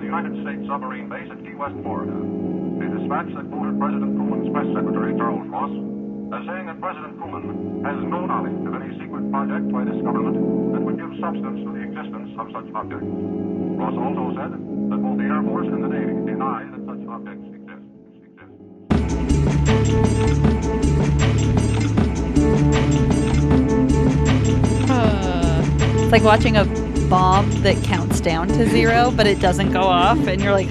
United States submarine base at Key West, Florida. A dispatch that quoted President Truman's press secretary, Charles Ross, as saying that President Truman has no knowledge of any secret project by this government that would give substance to the existence of such objects. Ross also said that both the Air Force and the Navy deny that such objects exist. It's like watching a bomb that counts down to 0, but it doesn't go off, and you're like,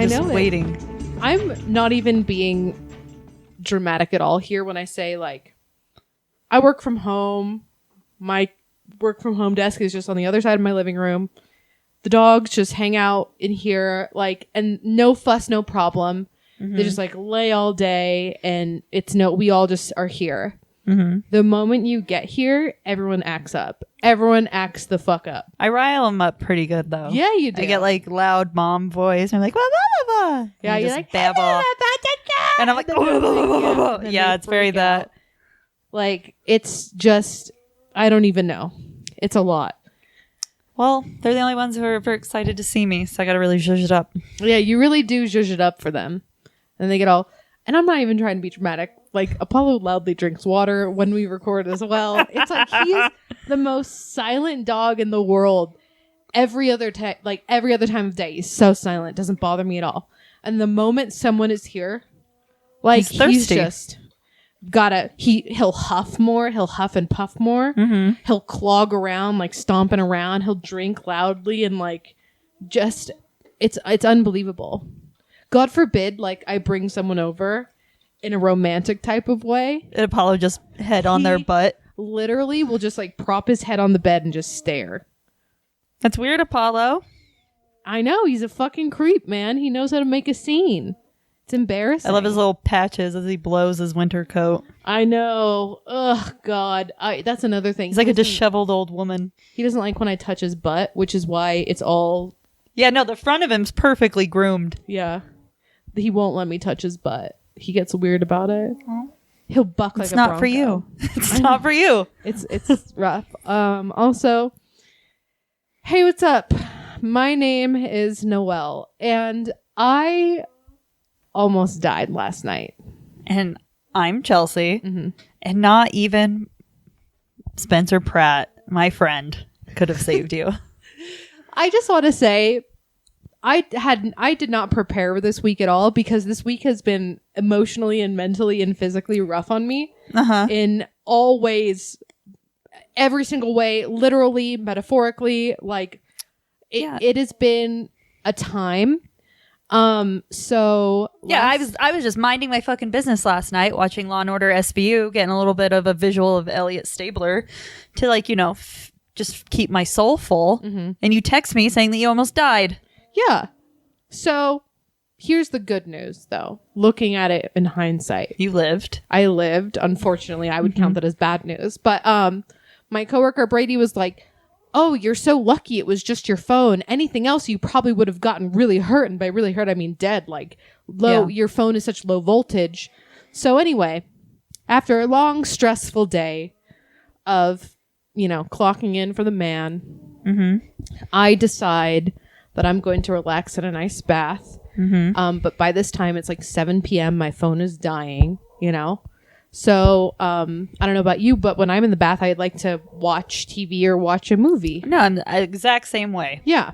just waiting. I'm not even being dramatic at all here when I say, like, I work from home. My work from home desk is just on the other side of my living room. The dogs just hang out in here, like, and no fuss, no problem. Mm-hmm. They just like lay all day, and we all just are here. Mm-hmm. The moment you get here, everyone acts up. Everyone acts the fuck up. I rile them up pretty good, though. Yeah, you do. I get like loud mom voice. And I'm like, blah, blah, blah, blah. Yeah, you're like, babble. And I'm like, yeah, it's very that. Out. Like, it's just, I don't even know. It's a lot. Well, they're the only ones who are very excited to see me, so I got to really zhuzh it up. Yeah, you really do zhuzh it up for them. And they get all, and I'm not even trying to be dramatic. Like, Apollo loudly drinks water when we record as well. It's like he's the most silent dog in the world. Every other time of day, he's so silent. Doesn't bother me at all. And the moment someone is here, like, he's just he'll huff more. He'll huff and puff more. Mm-hmm. He'll clog around, like stomping around. He'll drink loudly and like, just, it's unbelievable. God forbid, like, I bring someone over in a romantic type of way. And Apollo just head on their butt. Literally will just like prop his head on the bed and just stare. That's weird, Apollo. I know. He's a fucking creep, man. He knows how to make a scene. It's embarrassing. I love his little patches as he blows his winter coat. I know. Ugh, God. That's another thing. He's like a disheveled old woman. He doesn't like when I touch his butt, which is why it's all... Yeah, no, the front of him's perfectly groomed. Yeah. He won't let me touch his butt. He gets weird about it. He'll buck like a bronco. It's not for you. It's not for you. It's rough. Also, hey, what's up? My name is Noelle, and I almost died last night. And I'm Chelsea, and not even Spencer Pratt, my friend, could have saved you. I just want to say, I did not prepare for this week at all, because this week has been emotionally and mentally and physically rough on me in all ways, every single way, literally, metaphorically. Like, it has been a time. I was just minding my fucking business last night, watching Law and Order SVU, getting a little bit of a visual of Elliot Stabler to, like, just keep my soul full. Mm-hmm. And you text me saying that you almost died. Yeah. So here's the good news, though. Looking at it in hindsight. You lived. I lived. Unfortunately, I would count that as bad news. But my coworker Brady was like, oh, you're so lucky it was just your phone. Anything else, you probably would have gotten really hurt. And by really hurt, I mean dead. Like, low. Yeah. Your phone is such low voltage. So anyway, after a long, stressful day of, clocking in for the man, I decide that I'm going to relax in a nice bath. But by this time, it's like 7 p.m. My phone is dying, So I don't know about you, but when I'm in the bath, I'd like to watch TV or watch a movie. No, I'm the exact same way. Yeah.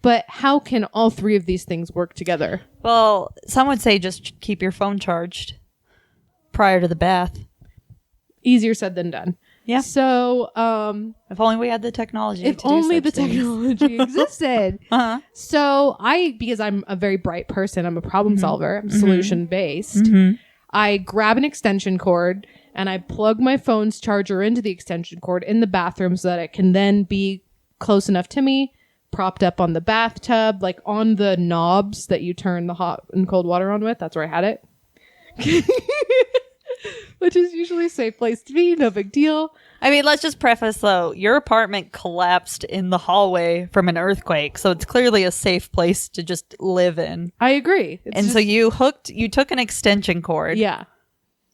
But how can all three of these things work together? Well, some would say just keep your phone charged prior to the bath. Easier said than done. Yeah. So, if only we had the technology. If only the technology existed. So because I'm a very bright person, I'm a problem solver, I'm solution based. I grab an extension cord and I plug my phone's charger into the extension cord in the bathroom so that it can then be close enough to me, propped up on the bathtub, like on the knobs that you turn the hot and cold water on with. That's where I had it. Which is usually a safe place to be. No big deal. I mean, let's just preface, though. Your apartment collapsed in the hallway from an earthquake, so it's clearly a safe place to just live in. I agree. So you took an extension cord. Yeah.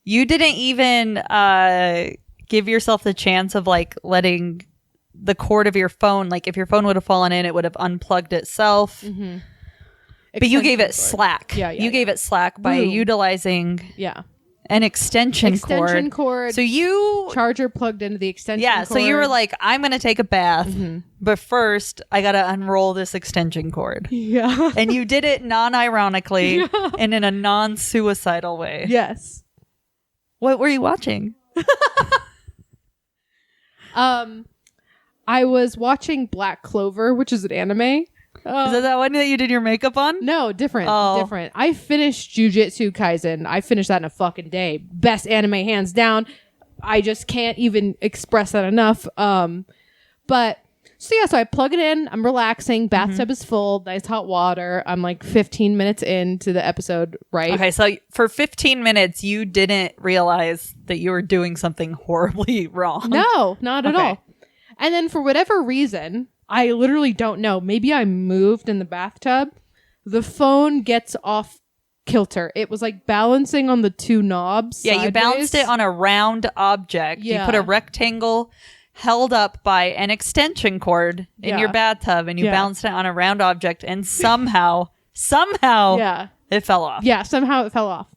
You didn't even give yourself the chance of, like, letting the cord of your phone, like if your phone would have fallen in, it would have unplugged itself. Mm-hmm. But you gave it Extension cord. slack. You gave it slack by Boom. utilizing Yeah. an extension cord. So you charger plugged into the extension cord. so you were like, I'm going to take a bath, but first I got to unroll this extension cord. Yeah. And you did it non-ironically and in a non-suicidal way. Yes. What were you watching? I was watching Black Clover, which is an anime. Is that one that you did your makeup on? No, different. Oh. Different. I finished Jujutsu Kaisen. I finished that in a fucking day. Best anime hands down. I just can't even express that enough. But so I plug it in. I'm relaxing. Bathtub is full. Nice hot water. I'm like 15 minutes into the episode, right? Okay, so for 15 minutes, you didn't realize that you were doing something horribly wrong. No, not at all. And then for whatever reason, I literally don't know. Maybe I moved in the bathtub. The phone gets off kilter. It was like balancing on the two knobs. Yeah, sideways. you balanced it on a round object. Yeah. You put a rectangle held up by an extension cord in your bathtub, and you balanced it on a round object, and somehow it fell off. Yeah, somehow it fell off.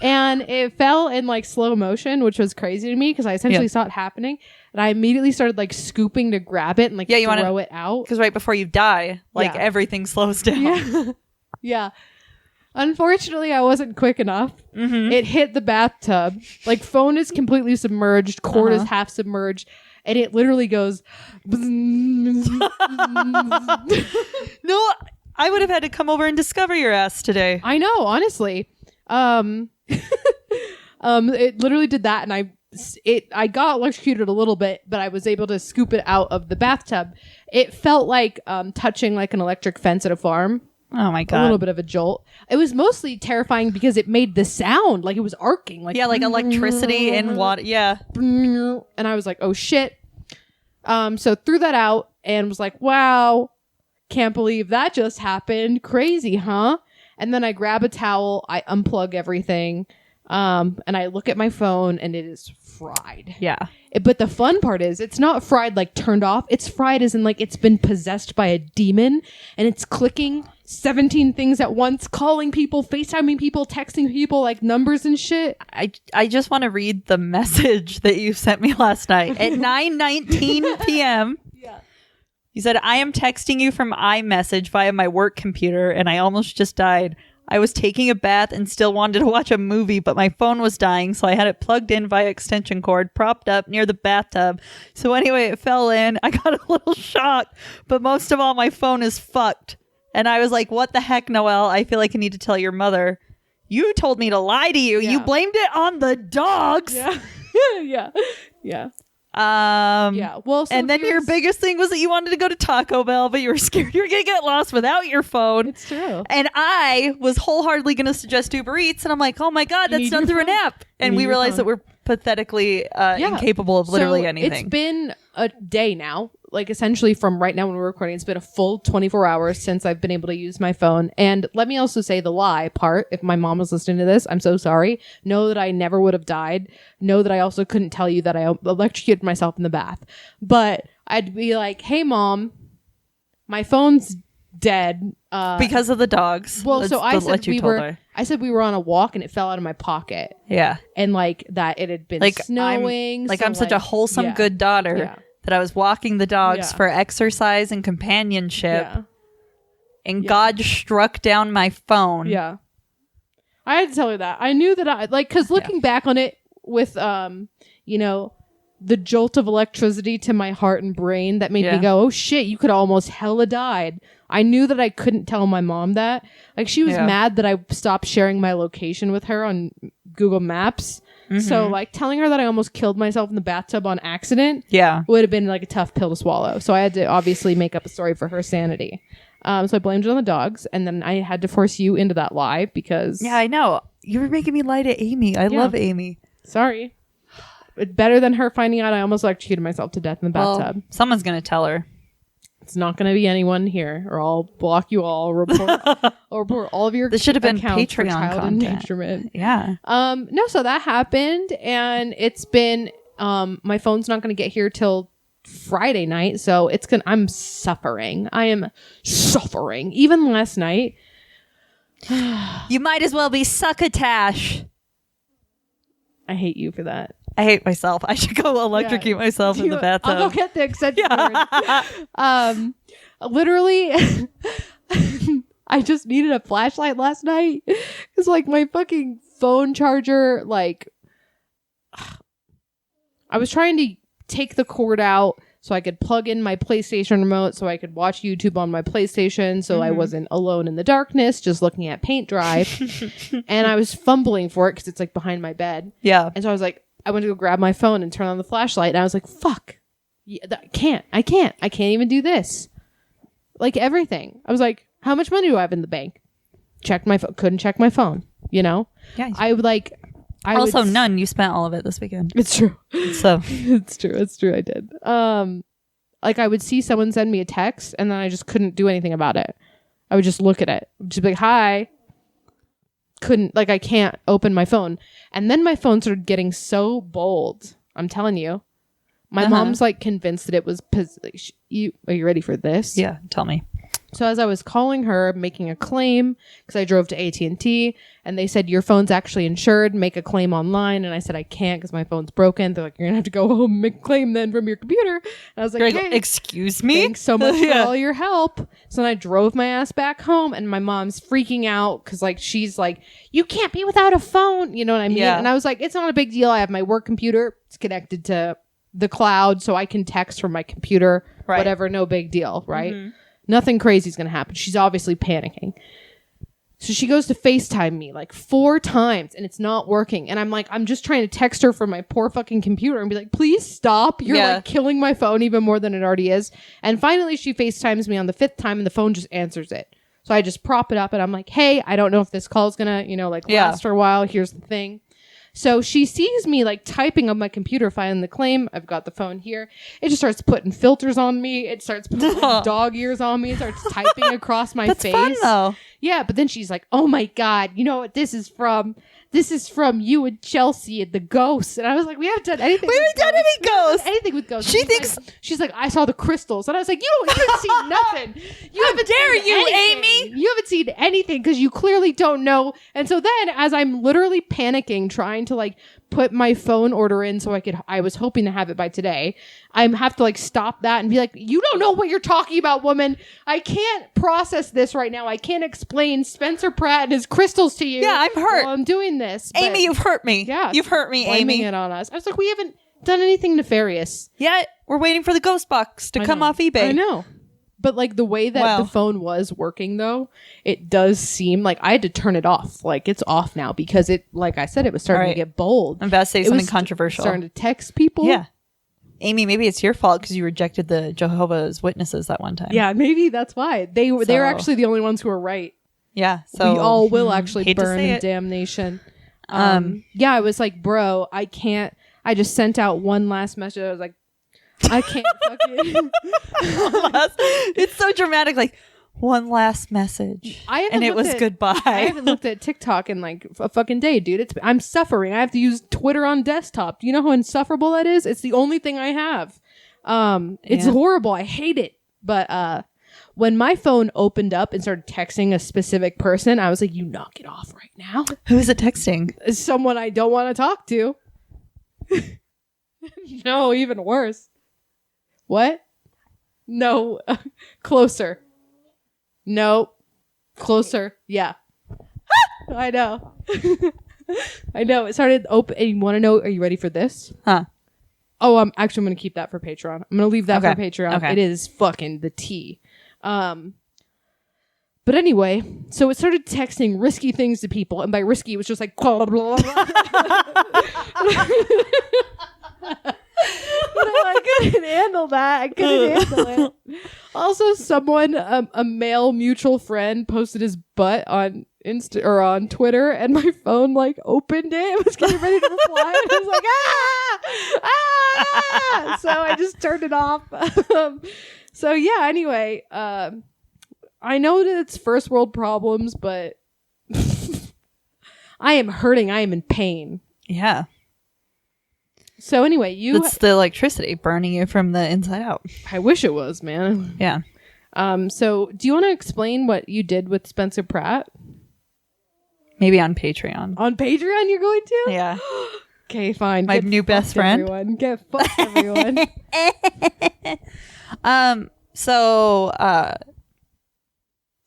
And it fell in like slow motion, which was crazy to me because I essentially saw it happening. And I immediately started like scooping to grab it and like throw it out. Because right before you die, like everything slows down. Yeah. Yeah. Unfortunately, I wasn't quick enough. It hit the bathtub. Like phone is completely submerged. Cord is half submerged. And it literally goes. No, I would have had to come over and discover your ass today. I know, honestly. It literally did that, and I got electrocuted a little bit, but I was able to scoop it out of the bathtub. It felt like touching like an electric fence at a farm. Oh my god! A little bit of a jolt. It was mostly terrifying because it made the sound like it was arcing, like like electricity in water. Yeah, and I was like, oh shit. So threw that out and was like, wow, can't believe that just happened. Crazy, huh? And then I grab a towel, I unplug everything, and I look at my phone, and it is fried. Yeah. But the fun part is, it's not fried like turned off. It's fried as in like it's been possessed by a demon, and it's clicking 17 things at once, calling people, FaceTiming people, texting people like numbers and shit. I just want to read the message that you sent me last night at 9:19 p.m. Yeah. You said, I am texting you from iMessage via my work computer, and I almost just died. I was taking a bath and still wanted to watch a movie, but my phone was dying, so I had it plugged in via extension cord, propped up near the bathtub. So anyway, it fell in. I got a little shocked, but most of all, my phone is fucked. And I was like, what the heck, Noelle? I feel like I need to tell your mother. You told me to lie to you. Yeah. You blamed it on the dogs. Yeah. Yeah. Yeah. Yeah. Well, so and then your biggest thing was that you wanted to go to Taco Bell, but you were scared you were going to get lost without your phone. It's true. And I was wholeheartedly going to suggest Uber Eats, and I'm like, oh my god, that's done through an app. And we realized that we're pathetically incapable of literally anything. It's been a day now. Like essentially from right now when we're recording, it's been a full 24 hours since I've been able to use my phone. And let me also say the lie part. If my mom was listening to this, I'm so sorry. Know that I never would have died. Know that I also couldn't tell you that I electrocuted myself in the bath. But I'd be like, hey mom, my phone's dead. Because of the dogs. Well, so I said we were on a walk and it fell out of my pocket. Yeah. And like that it had been snowing. I'm such a wholesome, good daughter. Yeah. That I was walking the dogs for exercise and companionship, and God struck down my phone. Yeah, I had to tell her that. I knew that because looking back on it with, the jolt of electricity to my heart and brain that made me go, oh shit, you could almost hella died. I knew that I couldn't tell my mom that. Like she was mad that I stopped sharing my location with her on Google Maps. Mm-hmm. So like telling her that I almost killed myself in the bathtub on accident would have been like a tough pill to swallow. So I had to obviously make up a story for her sanity. So I blamed it on the dogs, and then I had to force you into that lie because I know you were making me lie to Amy. I love Amy. Sorry. It's better than her finding out I almost electrocuted myself to death in the bathtub. Well, someone's gonna tell her. It's not going to be anyone here, or I'll block you all. Report all of your. This should have been Patreon content. Endangerment. Yeah. No. So that happened, and it's been. My phone's not going to get here till Friday night, so I'm suffering. I am suffering. Even last night. You might as well be succotash. I hate you for that. I hate myself. I should go electrocute myself in the bathtub. I'll go get the extension cord. Literally, I just needed a flashlight last night because like my fucking phone charger, like I was trying to take the cord out so I could plug in my PlayStation remote so I could watch YouTube on my PlayStation so I wasn't alone in the darkness just looking at paint dry. And I was fumbling for it because it's like behind my bed. Yeah. And so I was like, I went to go grab my phone and turn on the flashlight. And I was like, fuck. Yeah, I can't even do this. Like everything. I was like, how much money do I have in the bank? Checked my phone. Couldn't check my phone. You know? Yeah. Also, none. You spent all of it this weekend. It's true. So It's true. I did. Like I would see someone send me a text and then I just couldn't do anything about it. I would just look at it. Just be like, hi. I can't open my phone. And then my phone started getting so bold. I'm telling you. My mom's like convinced that it was, are you ready for this? yeah, tell me. So as I was calling her, making a claim, because I drove to AT&T, and they said, your phone's actually insured, make a claim online. And I said, I can't because my phone's broken. They're like, you're going to have to go home and make a claim then from your computer. And I was like, hey, excuse me? thanks so much for all your help. So then I drove my ass back home, and my mom's freaking out because like she's like, you can't be without a phone. You know what I mean? Yeah. And I was like, it's not a big deal. I have my work computer. It's connected to the cloud, so I can text from my computer. Right. Whatever, no big deal, right? Mm-hmm. Nothing crazy is going to happen. She's obviously panicking. So she goes to FaceTime me like 4 times and it's not working. And I'm like, I'm just trying to text her from my poor fucking computer and be like, please stop. You're like killing my phone even more than it already is. And finally she FaceTimes me on the 5th time and the phone just answers it. So I just prop it up and I'm like, hey, I don't know if this call is going to, last for a while. Here's the thing. So she sees me like typing on my computer, filing the claim. I've got the phone here. It just starts putting filters on me. It starts putting dog ears on me. It starts typing across my face. Fun, though. Yeah, but then she's like, oh my God, you know what this is from? This is from you and Chelsea and the ghosts. And I was like, we haven't done anything. We haven't done any ghosts. Anything with ghosts. She's like, I saw the crystals. And I was like, you haven't seen nothing. How dare you, Amy? You haven't seen anything because you clearly don't know. And so then as I'm literally panicking, trying to like put my phone order in so I was hoping to have it by today. I have to like stop that and be like, you don't know what you're talking about, woman. I can't process this right now. I can't explain Spencer Pratt and his crystals to you. Yeah, I'm hurt. While I'm doing this. Amy, you've hurt me. Yeah. You've hurt me, blaming Amy. it on us. I was like, we haven't done anything nefarious. Yet we're waiting for the ghost box to come off eBay. I know. But like the way that the phone was working though, it does seem like I had to turn it off. Like it's off now because it, like I said, it was starting to get bold. I'm about to say something controversial. Starting to text people. Yeah. Amy, maybe it's your fault because you rejected the Jehovah's Witnesses that one time. Yeah, maybe that's why. They're actually the only ones who are right. Yeah. So we all will actually burn in it. damnation. Yeah, I was like, bro, I can't. I just sent out one last message. I was like, I can't fucking. It's so dramatic. Like one last message, and it was goodbye. I haven't looked at TikTok in like a fucking day, dude. I'm suffering. I have to use Twitter on desktop. Do you know how insufferable that is? It's the only thing I have. It's horrible. I hate it. But when my phone opened up and started texting a specific person, I was like, you knock it off right now. Who is it texting? It's someone I don't want to talk to. No, even worse. What? No. Closer. No. Closer. Yeah. I know. I know. It started open. And you want to know, are you ready for this? Huh. Oh, I'm going to keep that for Patreon. I'm going to leave that for Patreon. Okay. It is fucking the tea. But anyway, so it started texting risky things to people. And by risky, it was just like, blah, blah, blah. But I couldn't handle that. I couldn't handle it. Also, someone, a male mutual friend, posted his butt on Insta or on Twitter, and my phone like opened it. It was getting ready to reply, and I was like, ah! So I just turned it off. So yeah. Anyway, I know that it's first world problems, but I am hurting. I am in pain. Yeah. So anyway, It's the electricity burning you from the inside out. I wish it was, man. Yeah. So do you want to explain what you did with Spencer Pratt? Maybe on Patreon. On Patreon you're going to? Yeah. Okay, fine. My new best friend. Everyone. Get fucked, everyone. So,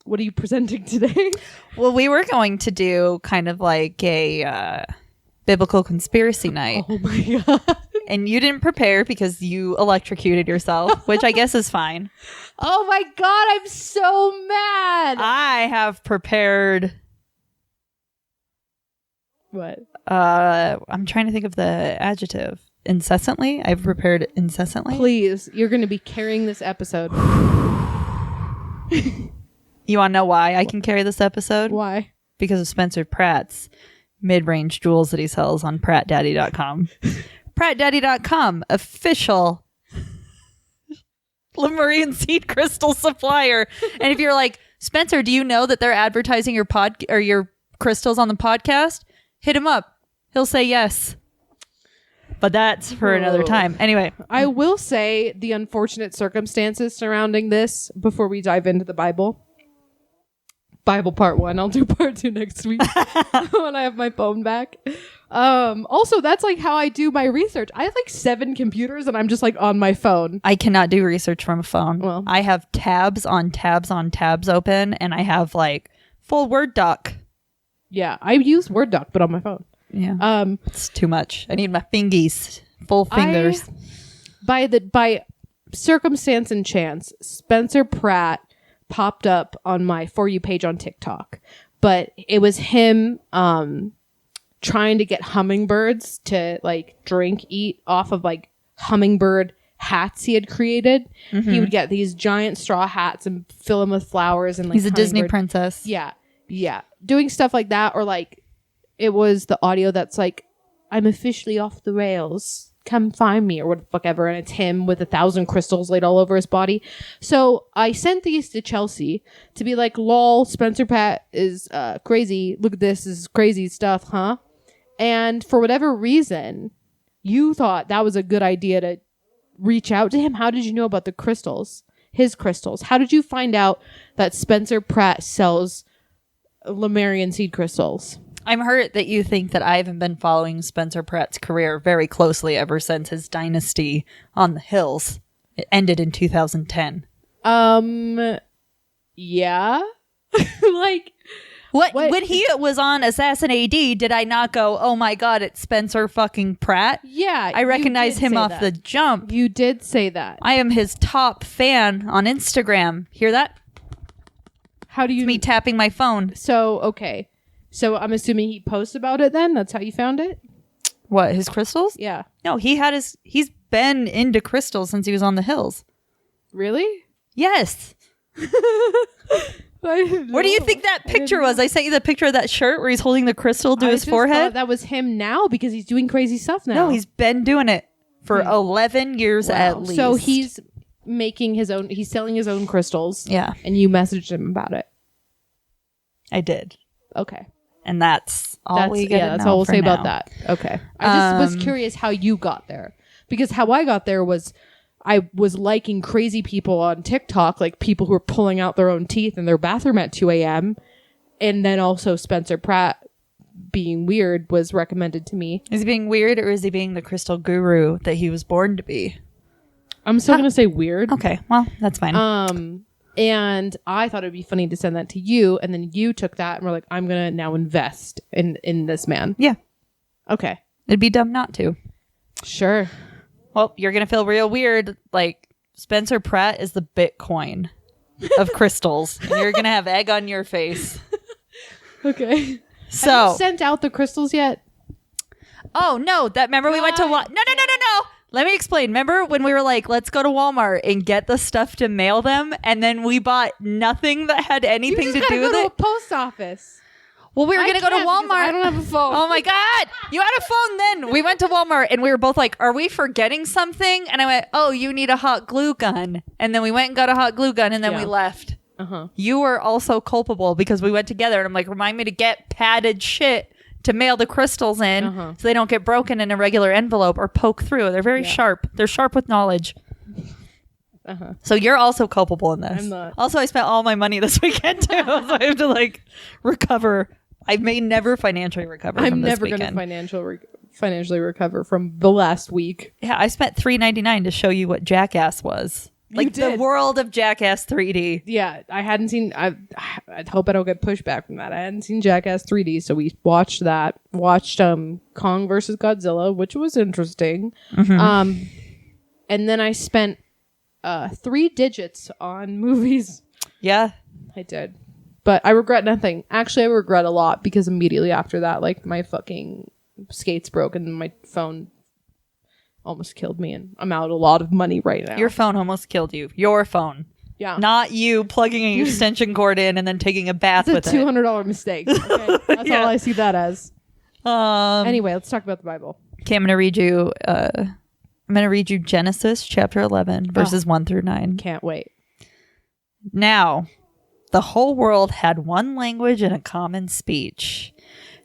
what are you presenting today? well, we were going to do kind of like a biblical conspiracy night. Oh my god. And you didn't prepare because you electrocuted yourself, which I guess is fine. Oh my god, I'm so mad. I have prepared. What? I'm trying to think of the adjective. Incessantly? I've prepared incessantly. Please, you're going to be carrying this episode. You want to know why I can carry this episode? Why? Because of Spencer Pratt's mid-range jewels that he sells on PrattDaddy.com. PrattDaddy.com, official Lemurian seed crystal supplier. And if you're like, Spencer, do you know that they're advertising your your crystals on the podcast? Hit him up. He'll say yes. But that's for another time. Anyway. I will say the unfortunate circumstances surrounding this before we dive into the Bible. Bible part 1. I'll do part 2 next week when I have my phone back. Also, that's like how I do my research. I have like 7 computers and I'm just like on my phone. I cannot do research from a phone. Well, I have tabs on tabs on tabs open, and I have like full Word doc. Yeah, I use Word doc, but on my phone. Yeah. It's too much. I need my fingies. Full fingers. By circumstance and chance, Spencer Pratt popped up on my For You page on TikTok. But it was him trying to get hummingbirds to like eat off of like hummingbird hats he had created. Mm-hmm. He would get these giant straw hats and fill them with flowers and like he's a Disney princess. Yeah. Yeah. Doing stuff like that, or like it was the audio that's like, I'm officially off the rails. Come find me, or what the fuck ever. And it's him with 1,000 crystals laid all over his body. So I sent these to Chelsea to be like, lol, Spencer Pratt is crazy. Look at this is crazy stuff, huh? And for whatever reason, you thought that was a good idea to reach out to him. How did you know about the crystals? His crystals. How did you find out that Spencer Pratt sells Lemurian seed crystals? I'm hurt that you think that I haven't been following Spencer Pratt's career very closely ever since his dynasty on the hills. It ended in 2010. Yeah. Like what when he was on Assassin AD, did I not go, oh my god, it's Spencer fucking Pratt? Yeah. I recognize him off the jump. You did say that. I am his top fan on Instagram. Hear that? How do you... It's me tapping my phone. So, okay. So I'm assuming he posts about it then? That's how you found it? What, his crystals? Yeah. No, he's been into crystals since he was on the hills. Really? Yes. Where do you think that picture was? I sent you the picture of that shirt where he's holding the crystal to his forehead. That was him now because he's doing crazy stuff now. No, he's been doing it for 11 years at least. So he's making his own, he's selling his own crystals. Yeah. And you messaged him about it. I did. Okay. And that's all we get. Yeah, that's all we'll say about that. Okay. I just was curious how you got there. Because how I got there was I was liking crazy people on TikTok, like people who were pulling out their own teeth in their bathroom at 2 a.m. And then also Spencer Pratt being weird was recommended to me. Is he being weird, or is he being the crystal guru that he was born to be? I'm still going to say weird. Okay, well, that's fine. And I thought it'd be funny to send that to you, and then you took that and were like, I'm going to now invest in this man. Yeah. Okay. It'd be dumb not to. Sure. Well, you're going to feel real weird. Like, Spencer Pratt is the Bitcoin of crystals, and you're going to have egg on your face. Okay. So. Have you sent out the crystals yet? Oh, no. Remember we went to No. Let me explain. Remember when we were like, let's go to Walmart and get the stuff to mail them, and then we bought nothing that had anything to do with go it? to a post office. Well, we were going to go to Walmart. I don't have a phone. Oh my God. You had a phone then. We went to Walmart and we were both like, are we forgetting something? And I went, oh, you need a hot glue gun. And then we went and got a hot glue gun, and then we left. You were also culpable because we went together, and I'm like, remind me to get padded shit to mail the crystals in so they don't get broken in a regular envelope or poke through. They're very sharp. They're sharp with knowledge. So you're also culpable in this. I'm not. Also, I spent all my money this weekend too, so I have to like recover. I may never financially recover. I'm from this never going weekend. to financially recover from the last week. Yeah, I spent $3.99 to show you what Jackass was. Like the did. world of Jackass 3D. Yeah, I hadn't seen. I hope I don't get pushback from that. I hadn't seen Jackass 3D, so we watched that. Watched Kong versus Godzilla, which was interesting. And then I spent 3 digits on movies. Yeah. I did, but I regret nothing. Actually, I regret a lot because immediately after that, like my fucking skates broke and my phone almost killed me, and I'm out a lot of money right now. Your phone almost killed you. Your phone. Yeah. Not you plugging an extension cord in and then taking a bath It's with a $200 mistake. Okay? That's all I see that as. it. Anyway, let's talk about the Bible. Okay, I'm going to read you Genesis chapter 11, verses 1 through 9. Can't wait. Now, the whole world had one language and a common speech.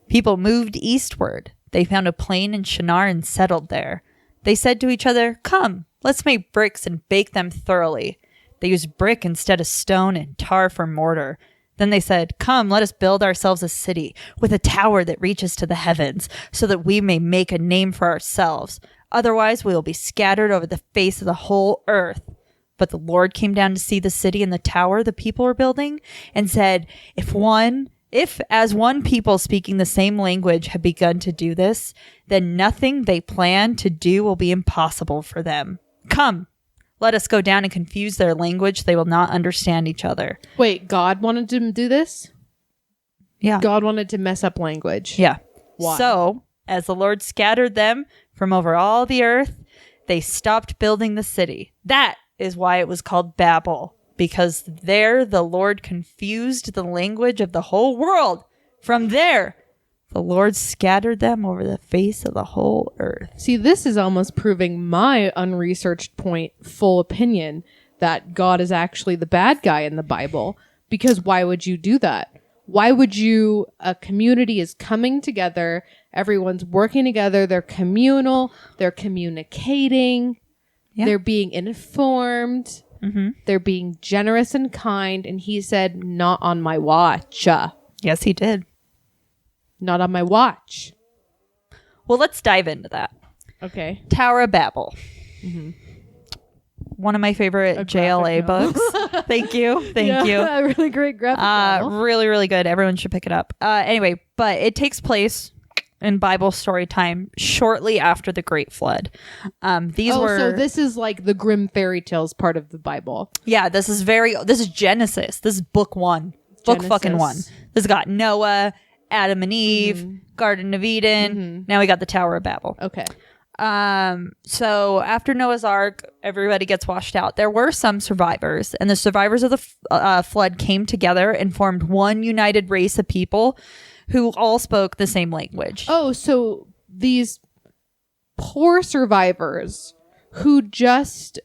People moved eastward. They found a plain in Shinar and settled there. They said to each other, "Come, let's make bricks and bake them thoroughly." They used brick instead of stone and tar for mortar. Then they said, "Come, let us build ourselves a city with a tower that reaches to the heavens, so that we may make a name for ourselves. Otherwise, we will be scattered over the face of the whole earth." But the Lord came down to see the city and the tower the people were building and said, If as one people speaking the same language have begun to do this, then nothing they plan to do will be impossible for them. Come, let us go down and confuse their language. They will not understand each other. Wait, God wanted to do this? Yeah. God wanted to mess up language. Yeah. Why? So, as the Lord scattered them from over all the earth, they stopped building the city. That is why it was called Babel. Because there the Lord confused the language of the whole world. From there, the Lord scattered them over the face of the whole earth. See, this is almost proving my unresearched point, full opinion, that God is actually the bad guy in the Bible. Because why would you do that? Why would you, a community is coming together, everyone's working together, they're communal, they're communicating, they're being informed. They're being generous and kind. And he said, not on my watch. Yes, he did. Not on my watch. Well, let's dive into that. Okay. Tower of Babel. One of my favorite JLA books. Thank you. Thank you. A really great graphic novel. Really, really good. Everyone should pick it up. Anyway, but it takes place in Bible story time shortly after the Great Flood. So this is like the Grimm fairy tales part of the Bible. Yeah, this is Genesis. This is book 1. Book fucking 1. This has got Noah, Adam and Eve, Garden of Eden. Now we got the Tower of Babel. Okay. So after Noah's Ark, everybody gets washed out. There were some survivors, and the survivors of the flood came together and formed one united race of people who all spoke the same language. Oh, so these poor survivors who just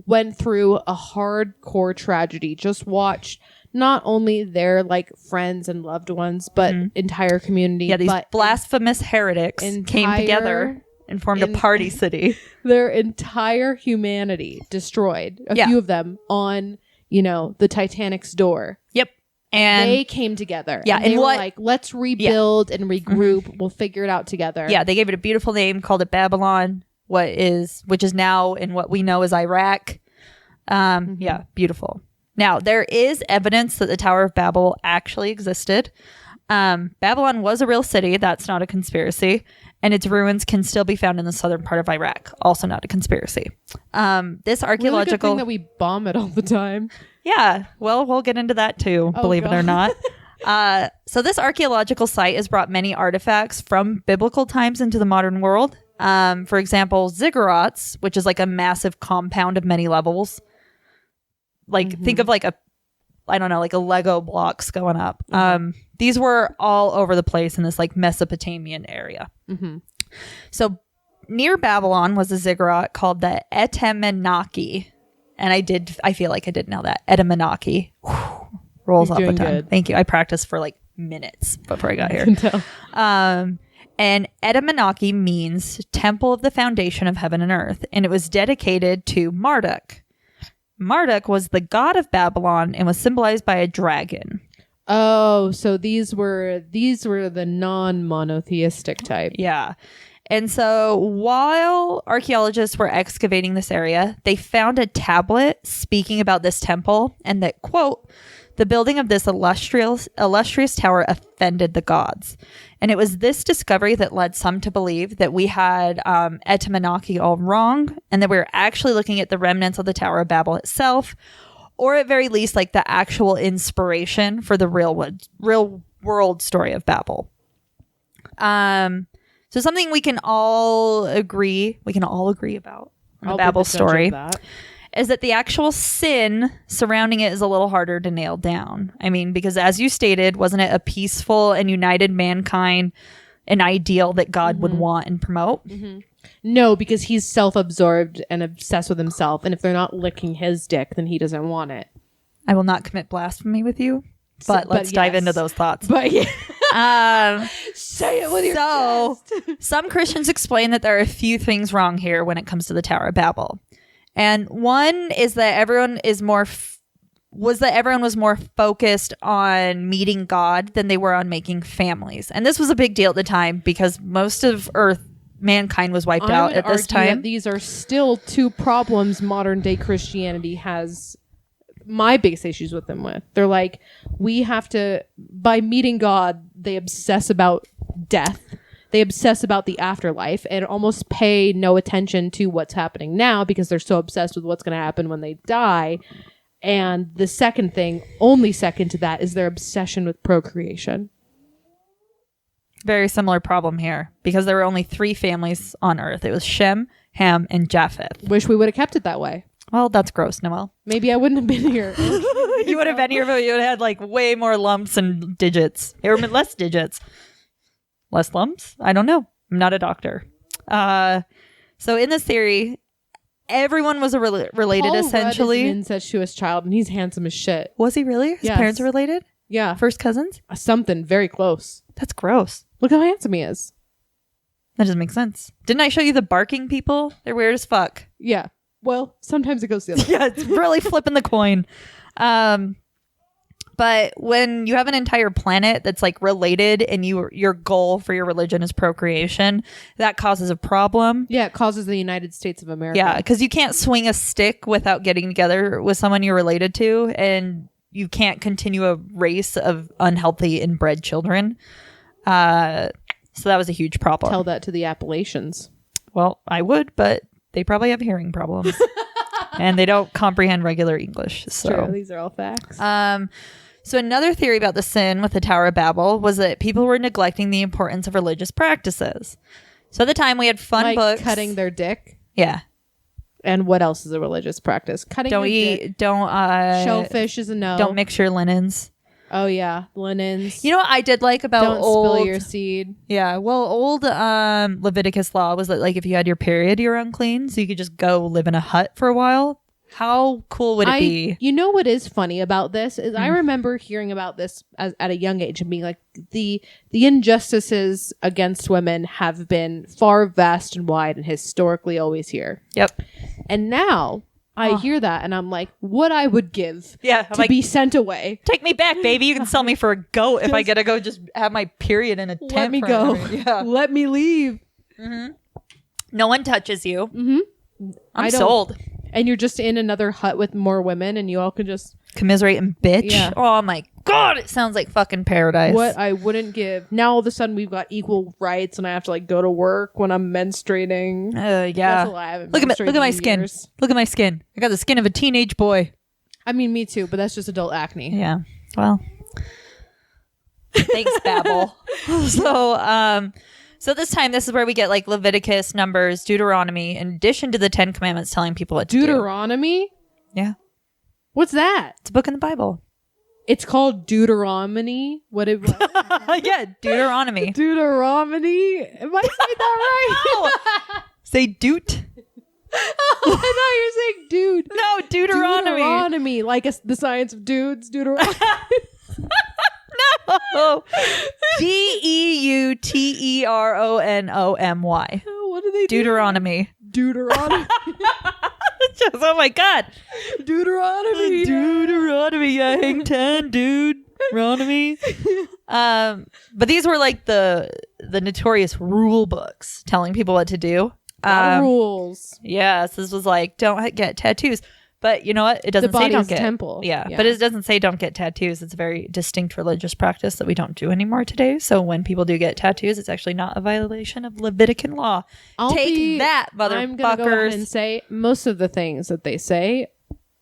went through a hardcore tragedy, just watched not only their like friends and loved ones, but entire community. Yeah, these blasphemous heretics came together and formed a party city. Their entire humanity destroyed. A few of them on, the Titanic's door. Yep. And they came together. Yeah. And they were like, let's rebuild and regroup. We'll figure it out together. Yeah. They gave it a beautiful name, called it Babylon, which is now in what we know as Iraq. Yeah. Beautiful. Now, there is evidence that the Tower of Babel actually existed. Babylon was a real city. That's not a conspiracy. And its ruins can still be found in the southern part of Iraq. Also not a conspiracy. This archaeological... Really good thing that we bomb it all the time. Yeah. Well, we'll get into that too, believe it or not. So this archaeological site has brought many artifacts from biblical times into the modern world. For example, ziggurats, which is like a massive compound of many levels. Like, think of like a Lego blocks going up. These were all over the place in this like Mesopotamian area. So near Babylon was a ziggurat called the Etemenaki. And I feel like I did know that. Etemenaki. Rolls off the tongue. Good. Thank you. I practiced for like minutes before I got I here. can tell. And Etymonaki means Temple of the Foundation of Heaven and Earth, and it was dedicated to Marduk. Marduk was the god of Babylon and was symbolized by a dragon. Oh, so these were the non-monotheistic type. Yeah. And so while archaeologists were excavating this area, they found a tablet speaking about this temple and that, quote, the building of this illustrious tower offended the gods. And it was this discovery that led some to believe that we had Etymonaki all wrong and that we were actually looking at the remnants of the Tower of Babel itself, or at very least like the actual inspiration for the real world story of Babel. So something we can all agree about on the Babel story is that the actual sin surrounding it is a little harder to nail down. I mean, because as you stated, wasn't it a peaceful and united mankind, an ideal that God would want and promote? Mm-hmm. No, because he's self-absorbed and obsessed with himself. And if they're not licking his dick, then he doesn't want it. I will not commit blasphemy with you, but let's dive into those thoughts. But yeah. Say it with your chest. Some Christians explain that there are a few things wrong here when it comes to the Tower of Babel. And one is that everyone was more focused on meeting God than they were on making families. And this was a big deal at the time because most of mankind was wiped out at this time. That these are still two problems modern day Christianity has my biggest issues with them with. They're like, we have to, by meeting God, they obsess about death. They obsess about the afterlife and almost pay no attention to what's happening now because they're so obsessed with what's going to happen when they die. And the second thing, only second to that, is their obsession with procreation. Very similar problem here because there were only 3 families on Earth. It was Shem, Ham, and Japheth. Wish we would have kept it that way. Well, that's gross, Noelle. Maybe I wouldn't have been here. You would have been here, but you would have had like way more lumps and digits. Or less digits. Less lumps? I don't know. I'm not a doctor. So in this theory, everyone was related Paul essentially. Rudd is an incestuous child, and he's handsome as shit. Was he really? His Yes. parents are related? Yeah. First cousins? Something very close. That's gross. Look how handsome he is. That doesn't make sense. Didn't I show you the barking people? They're weird as fuck. Yeah. Well, sometimes it goes the other way. Yeah, it's really flipping the coin. But when you have an entire planet that's like related and your goal for your religion is procreation, that causes a problem. Yeah, it causes the United States of America. Yeah, because you can't swing a stick without getting together with someone you're related to, and you can't continue a race of unhealthy inbred children. So that was a huge problem. Tell that to the Appalachians. Well, I would, but they probably have hearing problems. And they don't comprehend regular English. So True, these are all facts. So another theory about the sin with the Tower of Babel was that people were neglecting the importance of religious practices. So at the time we had fun like books. cutting their dick. Yeah. And what else is a religious practice? Cutting Don't your eat. dick. Don't Shellfish is a no. Don't mix your linens. Oh yeah, linens. You know what I did like about Don't old spill your seed. Yeah, well, old Leviticus law was that like if you had your period, you were unclean, so you could just go live in a hut for a while. How cool would it be? You know what is funny about this is I remember hearing about this at a young age and being like, the injustices against women have been far, vast, and wide, and historically always here. Yep. And now I hear that and I'm like, what I would give to be sent away. Take me back, baby. You can sell me for a goat if I get to go just have my period in a tent. Let me go. Yeah. Let me leave. Mm-hmm. No one touches you. Mm-hmm. I'm sold. And you're just in another hut with more women and you all can just commiserate and bitch. Yeah. Oh my God. It sounds like fucking paradise. What I wouldn't give. Now all of a sudden we've got equal rights and I have to like go to work when I'm menstruating. Yeah. That's a lie. I haven't Look at menstruated my in skin. years. Look at my skin. I got the skin of a teenage boy. I mean, me too, but that's just adult acne. Yeah. Well, thanks, Babel. So this time, this is where we get like Leviticus, Numbers, Deuteronomy, in addition to the 10 Commandments telling people what to do. Deuteronomy? Yeah. What's that? It's a book in the Bible. It's called Deuteronomy? What? Yeah, Deuteronomy. Deuteronomy? Am I saying that right? Say doot. I thought you were saying dude. No, Deuteronomy. Deuteronomy, like the science of dudes. Deuteronomy. Deuteronomy. What do they do? Deuteronomy. Deuteronomy. Oh my God. Deuteronomy. Deuteronomy. Yeah, hang 10, dude. Deuteronomy. But these were like the notorious rule books telling people what to do. A lot of rules. Yes, this was like, don't get tattoos. But you know what? It doesn't say don't get temple. Yeah, but it doesn't say don't get tattoos. It's a very distinct religious practice that we don't do anymore today. So when people do get tattoos, it's actually not a violation of Levitican law. Take that, motherfuckers. I'm gonna go ahead and say most of the things that they say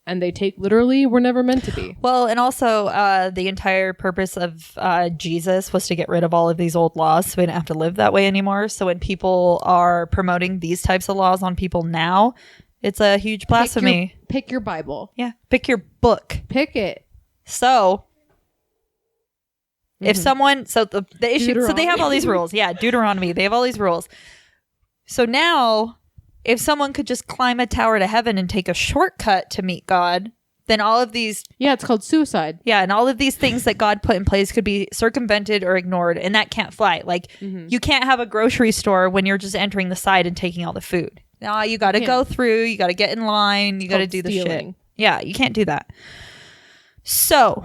and they take literally were never meant to be. Well, and also the entire purpose of Jesus was to get rid of all of these old laws so we didn't have to live that way anymore. So when people are promoting these types of laws on people now, it's a huge blasphemy. Pick your Bible. Yeah. Pick your book. Pick it. So if someone, so the issue, so they have all these rules. Yeah. Deuteronomy. They have all these rules. So now if someone could just climb a tower to heaven and take a shortcut to meet God, then all of these. Yeah. It's called suicide. Yeah. And all of these things that God put in place could be circumvented or ignored. And that can't fly. Like you can't have a grocery store when you're just entering the side and taking all the food. No, you got to go through. You got to get in line. You got to do the shit. Yeah, you can't do that. So,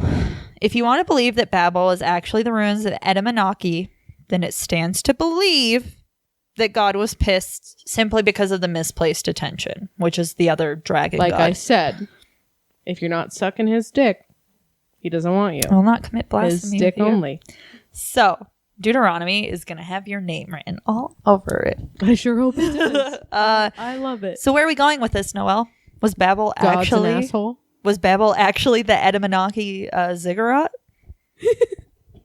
if you want to believe that Babel is actually the ruins of Edamanaki, then it stands to believe that God was pissed simply because of the misplaced attention, which is the other dragon god. Like I said, if you're not sucking his dick, he doesn't want you. Will not commit blasphemy. His dick only. So, Deuteronomy is going to have your name written all over it. I sure hope it does. I love it. So where are we going with this, Noelle? Was Babel God's actually an asshole? Was Babel actually the Edamanaki ziggurat?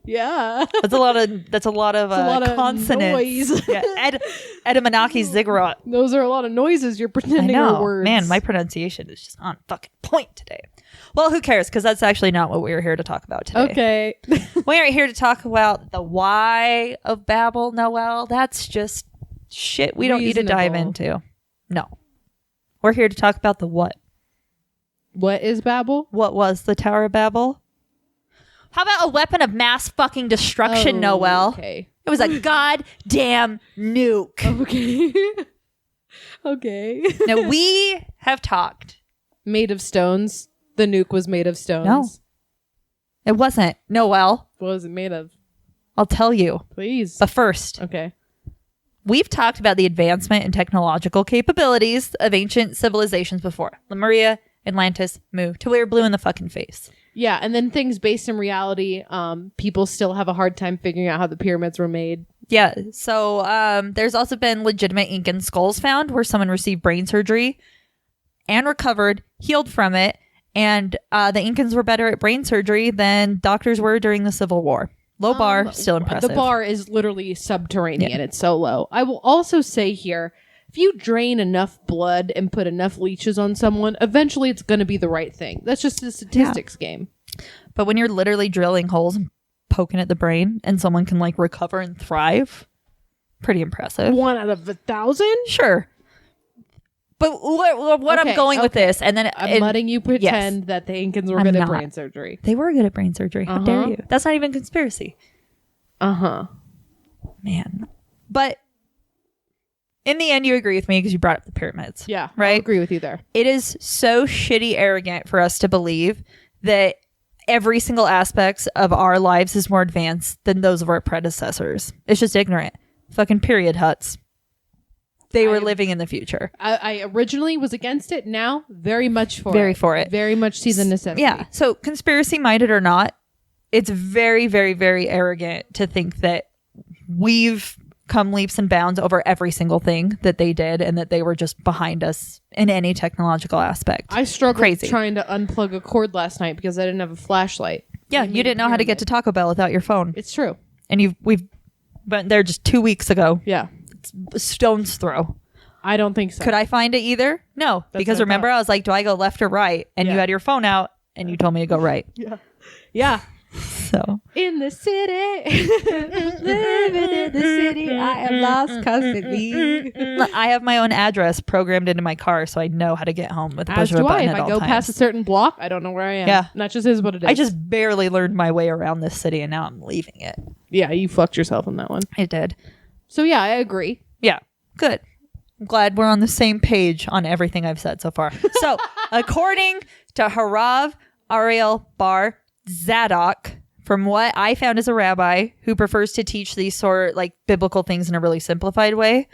Yeah. That's a lot of consonants. Noise. Yeah, Edamanaki ziggurat. Those are a lot of noises you're pretending I know. are words. Man, my pronunciation is just on fucking point today. Well, who cares? Because that's actually not what we were here to talk about today. Okay. We aren't here to talk about the why of Babel, Noelle. That's just shit we don't need to dive into. No. We're here to talk about the what. What is Babel? What was the Tower of Babel? How about a weapon of mass fucking destruction, Noelle? Okay. It was a goddamn nuke. Okay. Okay. Now, we have talked. Made of stones. The nuke was made of stones. No. It wasn't. Noelle. What was it made of? I'll tell you. Please. But first, Okay. we've talked about the advancement in technological capabilities of ancient civilizations before. Lemuria, Atlantis, Mu, till we were blue in the fucking face. Yeah, and then things based in reality, people still have a hard time figuring out how the pyramids were made. Yeah, so there's also been legitimate Incan skulls found where someone received brain surgery and recovered, healed from it, and the Incans were better at brain surgery than doctors were during the Civil War. Low bar, still impressive. The bar is literally subterranean. It's so low. I will also say here, if you drain enough blood and put enough leeches on someone, eventually it's going to be the right thing. That's just a statistics game. But when you're literally drilling holes and poking at the brain and someone can like recover and thrive, pretty impressive. 1 out of 1,000? Sure. But what I'm going with this, and then I'm letting you pretend that the Incans were good at brain surgery. They were good at brain surgery. How dare you? That's not even conspiracy. Man. But in the end, you agree with me because you brought up the pyramids. Yeah, right? I agree with you there. It is so shitty arrogant for us to believe that every single aspect of our lives is more advanced than those of our predecessors. It's just ignorant. Fucking period huts. They were living in the future. I originally was against it. Now, very much for Very for it. Very much see the necessity. Yeah. So conspiracy minded or not, it's very, very, very arrogant to think that we've come leaps and bounds over every single thing that they did and that they were just behind us in any technological aspect. I struggled trying to unplug a cord last night because I didn't have a flashlight. Yeah, you didn't know how to get to Taco Bell without your phone. It's true. And we've been there just 2 weeks ago. Yeah. It's a stone's throw. I don't think so. Could I find it either? No. Because remember, I was like, do I go left or right? And you had your phone out and you told me to go right. Yeah. So in the city, living in the city, I am lost constantly. I have my own address programmed into my car, so I know how to get home with a As push of a do I. button If at I all go times. past a certain block, I don't know where I am. Yeah. And that just is what it is. I just barely learned my way around this city, and now I'm leaving it. yeah, you fucked yourself on that one. I did. So yeah, I agree. Yeah, good. I'm glad we're on the same page on everything I've said so far. So, according to Harav Ariel Bar Zadok, from what I found as a rabbi who prefers to teach these sort like biblical things in a really simplified way,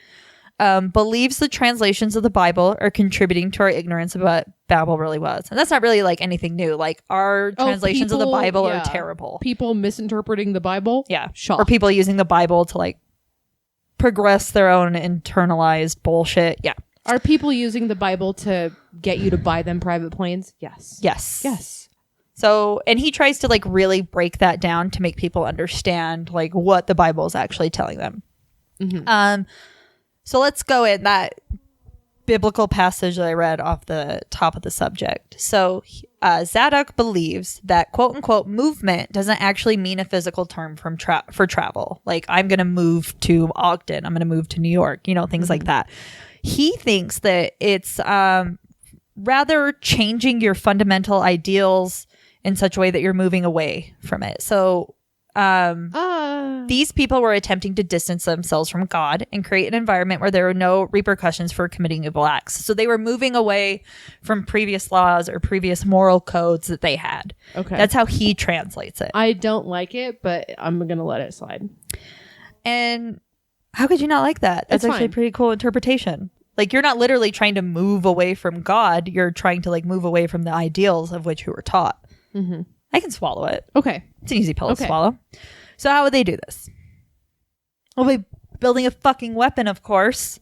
believes the translations of the Bible are contributing to our ignorance of what Babel really was. And that's not really like anything new. Like our translations of the Bible are terrible. People misinterpreting the Bible. Yeah. Shock. Or people using the Bible to like progress their own internalized bullshit. Yeah. Are people using the Bible to get you to buy them private planes? Yes. Yes. Yes. So, and he tries to like really break that down to make people understand like what the Bible is actually telling them. Mm-hmm. So let's go in that biblical passage that I read off the top of the subject. So Zadok believes that quote unquote movement doesn't actually mean a physical term for travel. Like I'm going to move to Ogden. I'm going to move to New York, you know, things like that. He thinks that it's rather changing your fundamental ideals in such a way that you're moving away from it. So these people were attempting to distance themselves from God and create an environment where there were no repercussions for committing evil acts. So they were moving away from previous laws or previous moral codes that they had. Okay. That's how he translates it. I don't like it, but I'm going to let it slide. And how could you not like that? That's It's actually a fine. pretty cool interpretation. Like you're not literally trying to move away from God. You're trying to like move away from the ideals of which you were taught. Mm-hmm. I can swallow it. Okay. It's an easy pill to Okay. swallow. So how would they do this? Well, by building a fucking weapon, of course.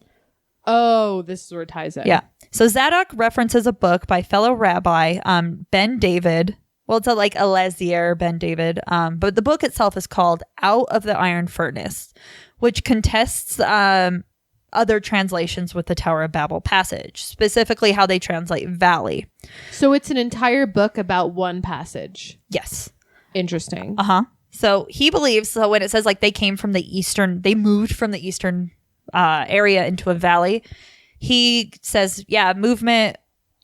Oh, this is where it ties in. Yeah. So Zadok references a book by fellow rabbi Ben David. Well, it's like Eleazar Ben David. But the book itself is called Out of the Iron Furnace, which contests other translations with the Tower of Babel passage, specifically how they translate valley. So it's an entire book about one passage. Yes. Interesting. Uh-huh. So he believes, so when it says like they moved from the eastern area into a valley, he says, yeah, movement,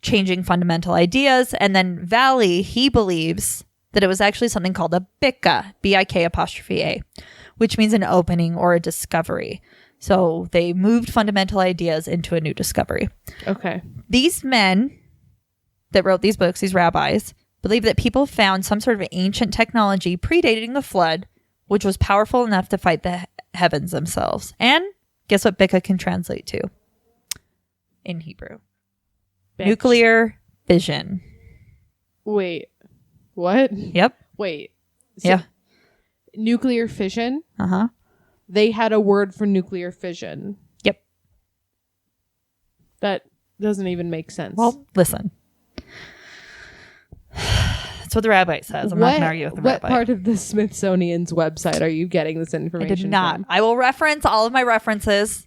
changing fundamental ideas. And then valley, he believes that it was actually something called a bika, B-I-K', which means an opening or a discovery. So they moved fundamental ideas into a new discovery. Okay. These men that wrote these books, these rabbis, believe that people found some sort of ancient technology predating the flood, which was powerful enough to fight the heavens themselves. And guess what Bika can translate to in Hebrew? Bitch. Nuclear fission. Wait. What? Yep. Wait. So Yeah. Nuclear fission? Uh-huh. They had a word for nuclear fission. Yep. That doesn't even make sense. Well, listen. That's what the rabbi says. I'm not going to argue with the what rabbi. part of the Smithsonian's website are you getting this I information did not. from? I will reference all of my references.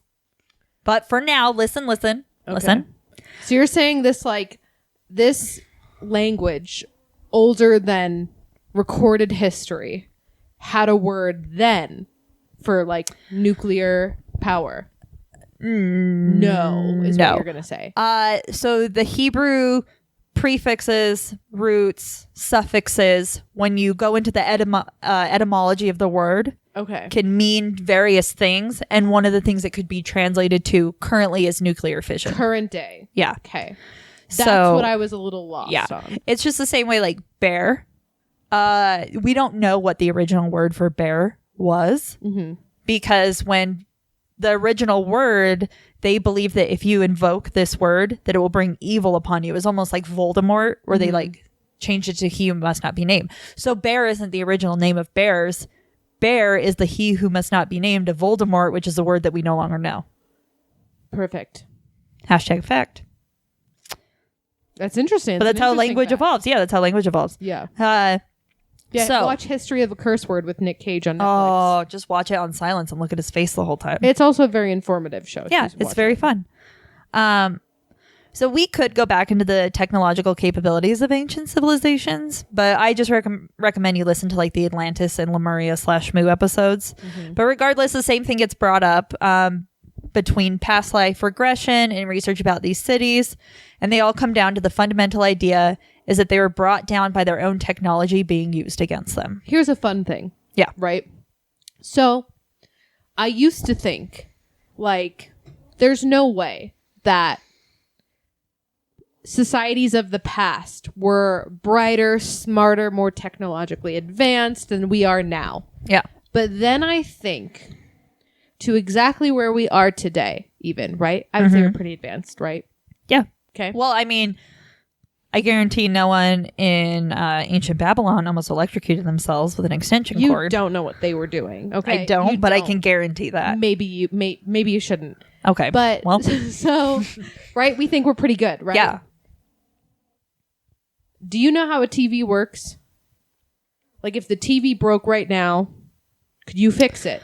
But for now, listen. Okay. Listen. So you're saying this language, older than recorded history, had a word then for like nuclear power? No, is no. what you're going to say. So the Hebrew prefixes, roots, suffixes, when you go into the etymology of the word, Okay. can mean various things. And one of the things it could be translated to currently is nuclear fission. Current day. Yeah. Okay. That's So, what I was a little lost yeah. on. It's just the same way like bear. We don't know what the original word for bear was because when the original word, they believe that if you invoke this word, that it will bring evil upon you. It was almost like Voldemort, where they like changed it to he who must not be named. So bear isn't the original name of bears. Bear is the he who must not be named of Voldemort, which is a word that we no longer know. Perfect. Hashtag fact. That's interesting. But It's that's an how interesting language fact. evolves. Yeah, that's how language evolves. Yeah. Yeah, so watch History of a Curse Word with Nick Cage on Netflix. oh, just watch it on silence and look at his face the whole time. It's also a very informative show. Yeah, Just it's watch very it. fun. So we could go back into the technological capabilities of ancient civilizations, but I just recommend you listen to like the Atlantis and Lemuria / Mu episodes. But regardless, the same thing gets brought up between past life regression and research about these cities. And they all come down to the fundamental idea is that they were brought down by their own technology being used against them. Here's a fun thing. Yeah. Right? So I used to think like there's no way that societies of the past were brighter, smarter, more technologically advanced than we are now. Yeah. But then I think to exactly where we are today, even, right? I would say we're pretty advanced, right? Yeah. Okay. Well, I mean, I guarantee no one in ancient Babylon almost electrocuted themselves with an extension You cord. don't know what they were doing, okay? I don't, You but I don't. can guarantee that. Maybe you shouldn't. Okay. But well, so, right? We think we're pretty good, right? yeah. Do you know how a TV works? Like if the TV broke right now, could you fix it?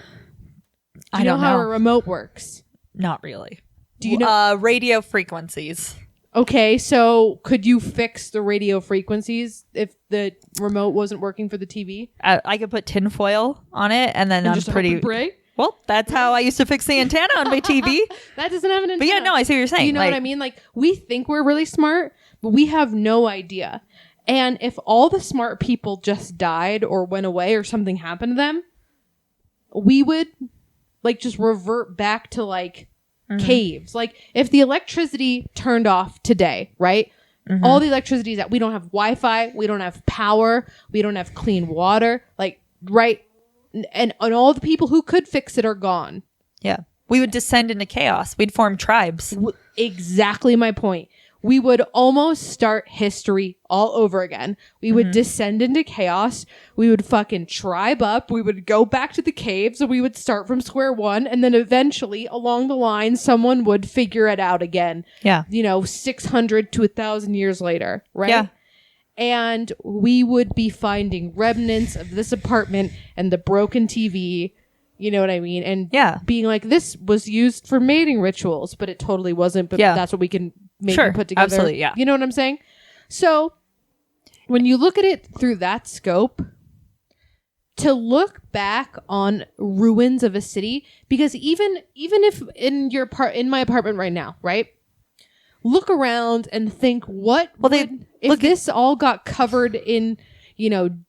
Do you know how a remote works? Not really. Do you know? Radio frequencies? Okay, so could you fix the radio frequencies if the remote wasn't working for the TV? I could put tinfoil on it, and then I'm just pretty. hope and pray? Well, that's how I used to fix the antenna on my TV. That doesn't have an antenna. But yeah, no, I see what you're saying. You know what I mean? Like we think we're really smart, but we have no idea. And if all the smart people just died or went away or something happened to them, we would like just revert back to like caves. Like if the electricity turned off today, right? All the electricity is that we don't have Wi-Fi, we don't have power, we don't have clean water, like right, and all the people who could fix it are gone. Yeah, we would descend into chaos. We'd form tribes. Exactly my point. We would almost start history all over again. We would descend into chaos. We would fucking tribe up. We would go back to the caves and we would start from square one. And then eventually along the line, someone would figure it out again. Yeah. 600 to 1,000 years later. Right. Yeah. And we would be finding remnants of this apartment and the broken TV. You know what I mean? And being like, this was used for mating rituals, but it totally wasn't. But that's what we can make and put together. Absolutely, yeah. You know what I'm saying? So when you look at it through that scope, to look back on ruins of a city, because even if in my apartment right now, right? Look around and think if this all got covered in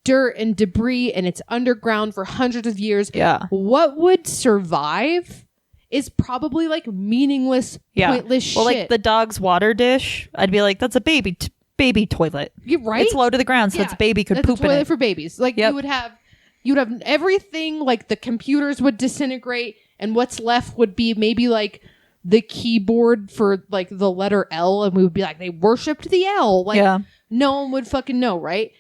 dirt and debris and it's underground for hundreds of years. Yeah. What would survive is probably like meaningless, pointless shit. Well, like the dog's water dish, I'd be like, that's a baby toilet. You're right. It's low to the ground, so its baby could That's poop a toilet in it. for babies. Like you would have everything, like the computers would disintegrate and what's left would be maybe like the keyboard for like the letter L, and we would be like, they worshipped the L. Like no one would fucking know, right?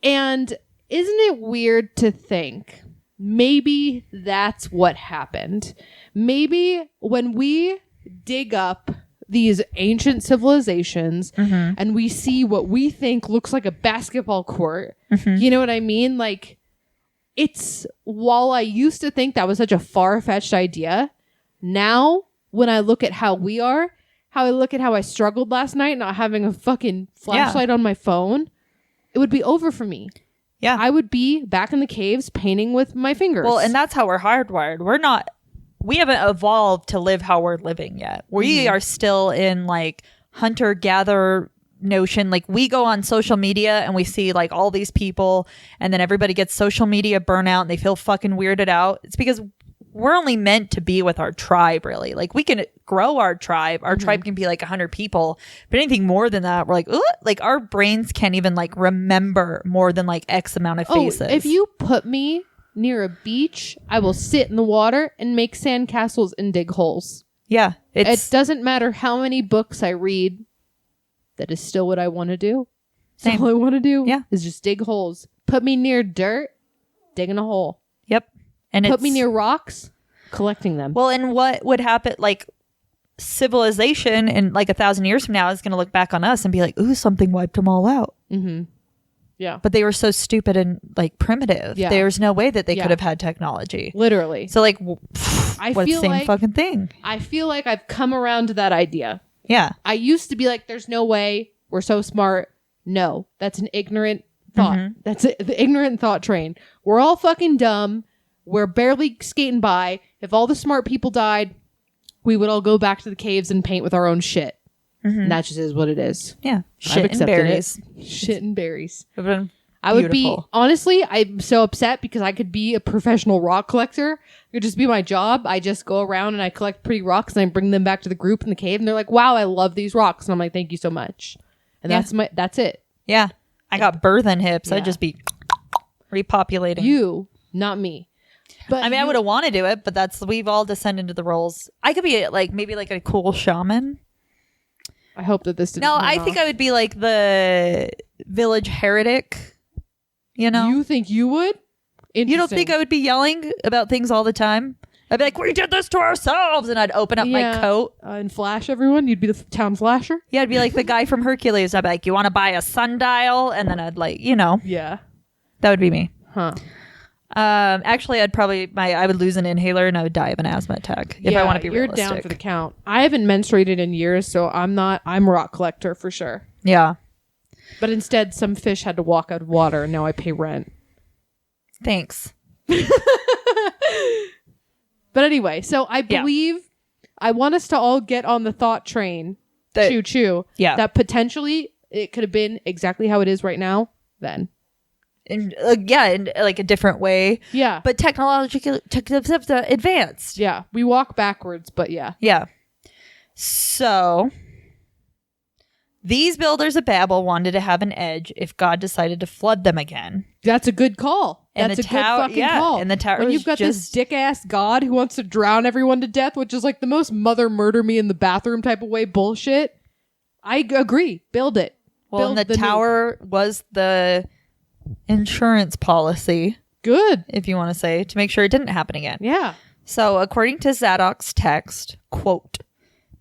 And isn't it weird to think maybe that's what happened? Maybe when we dig up these ancient civilizations and we see what we think looks like a basketball court, you know what I mean? Like, while I used to think that was such a far-fetched idea, now when I look at how we are, how I look at how I struggled last night not having a fucking flashlight on my phone, it would be over for me. Yeah. I would be back in the caves painting with my fingers. Well, and that's how we're hardwired. We haven't evolved to live how we're living yet. We are still in like hunter-gatherer notion. Like we go on social media and we see like all these people and then everybody gets social media burnout and they feel fucking weirded out. It's because we're only meant to be with our tribe, really. Like we can grow our tribe. Our tribe can be like 100 people, but anything more than that, we're like, ugh! Like our brains can't even like remember more than like X amount of faces. If you put me near a beach, I will sit in the water and make sand castles and dig holes. Yeah. It doesn't matter how many books I read. That is still what I want to do. Same. All I want to do Yeah. is just dig holes. Put me near dirt, digging a hole. Yep. And Put me near rocks, collecting them. Well, and what would happen, like civilization in like 1,000 years from now is going to look back on us and be like, ooh, something wiped them all out. Yeah. But they were so stupid and like primitive. Yeah. There's no way that they could have had technology. Literally. So like, I what's feel the same like- fucking thing? I feel like I've come around to that idea. Yeah. I used to be like, there's no way. We're so smart. No, that's an ignorant thought. Mm-hmm. That's it. The ignorant thought train. We're all fucking dumb. We're barely skating by. If all the smart people died, we would all go back to the caves and paint with our own shit. Mm-hmm. And that just is what it is. Yeah. I've Shit and accepted berries. it. Shit and berries. I would be, honestly, I'm so upset because I could be a professional rock collector. It could just be my job. I just go around and I collect pretty rocks and I bring them back to the group in the cave. And they're like, wow, I love these rocks. And I'm like, thank you so much. And that's it. Yeah. I got birthing hips. Yeah. I'd just be repopulating. You, not me. But I mean, I would have wanted to do it, but we've all descended into the roles. I could be maybe like a cool shaman. I hope that this didn't. No, I think I would be like the village heretic. You know? You think you would? You don't think I would be yelling about things all the time? I'd be like, we did this to ourselves. And I'd open up my coat. And flash everyone? You'd be the town flasher? Yeah, I'd be like the guy from Hercules. I'd be like, you want to buy a sundial? And then I'd Yeah. That would be me. Huh. Actually, I would lose an inhaler and I would die of an asthma attack if I want to be realistic. You're down for the count. I haven't menstruated in years, so I'm a rock collector for sure. Yeah. But instead, some fish had to walk out of water, and now I pay rent. Thanks. But anyway, so I believe I want us to all get on the thought train. Choo choo. Yeah. That potentially it could have been exactly how it is right now then. In like a different way. Yeah. But technologically advanced. Yeah. We walk backwards, but yeah. Yeah. So these builders of Babel wanted to have an edge if God decided to flood them again. That's a good call. And That's a good fucking call. And the tower when you've got this dick-ass God who wants to drown everyone to death, which is like the most mother murder me in the bathroom type of way bullshit. I agree. Build it. Well, and the tower was the insurance policy. Good. If you want to say, to make sure it didn't happen again. Yeah. So according to Zadok's text, quote,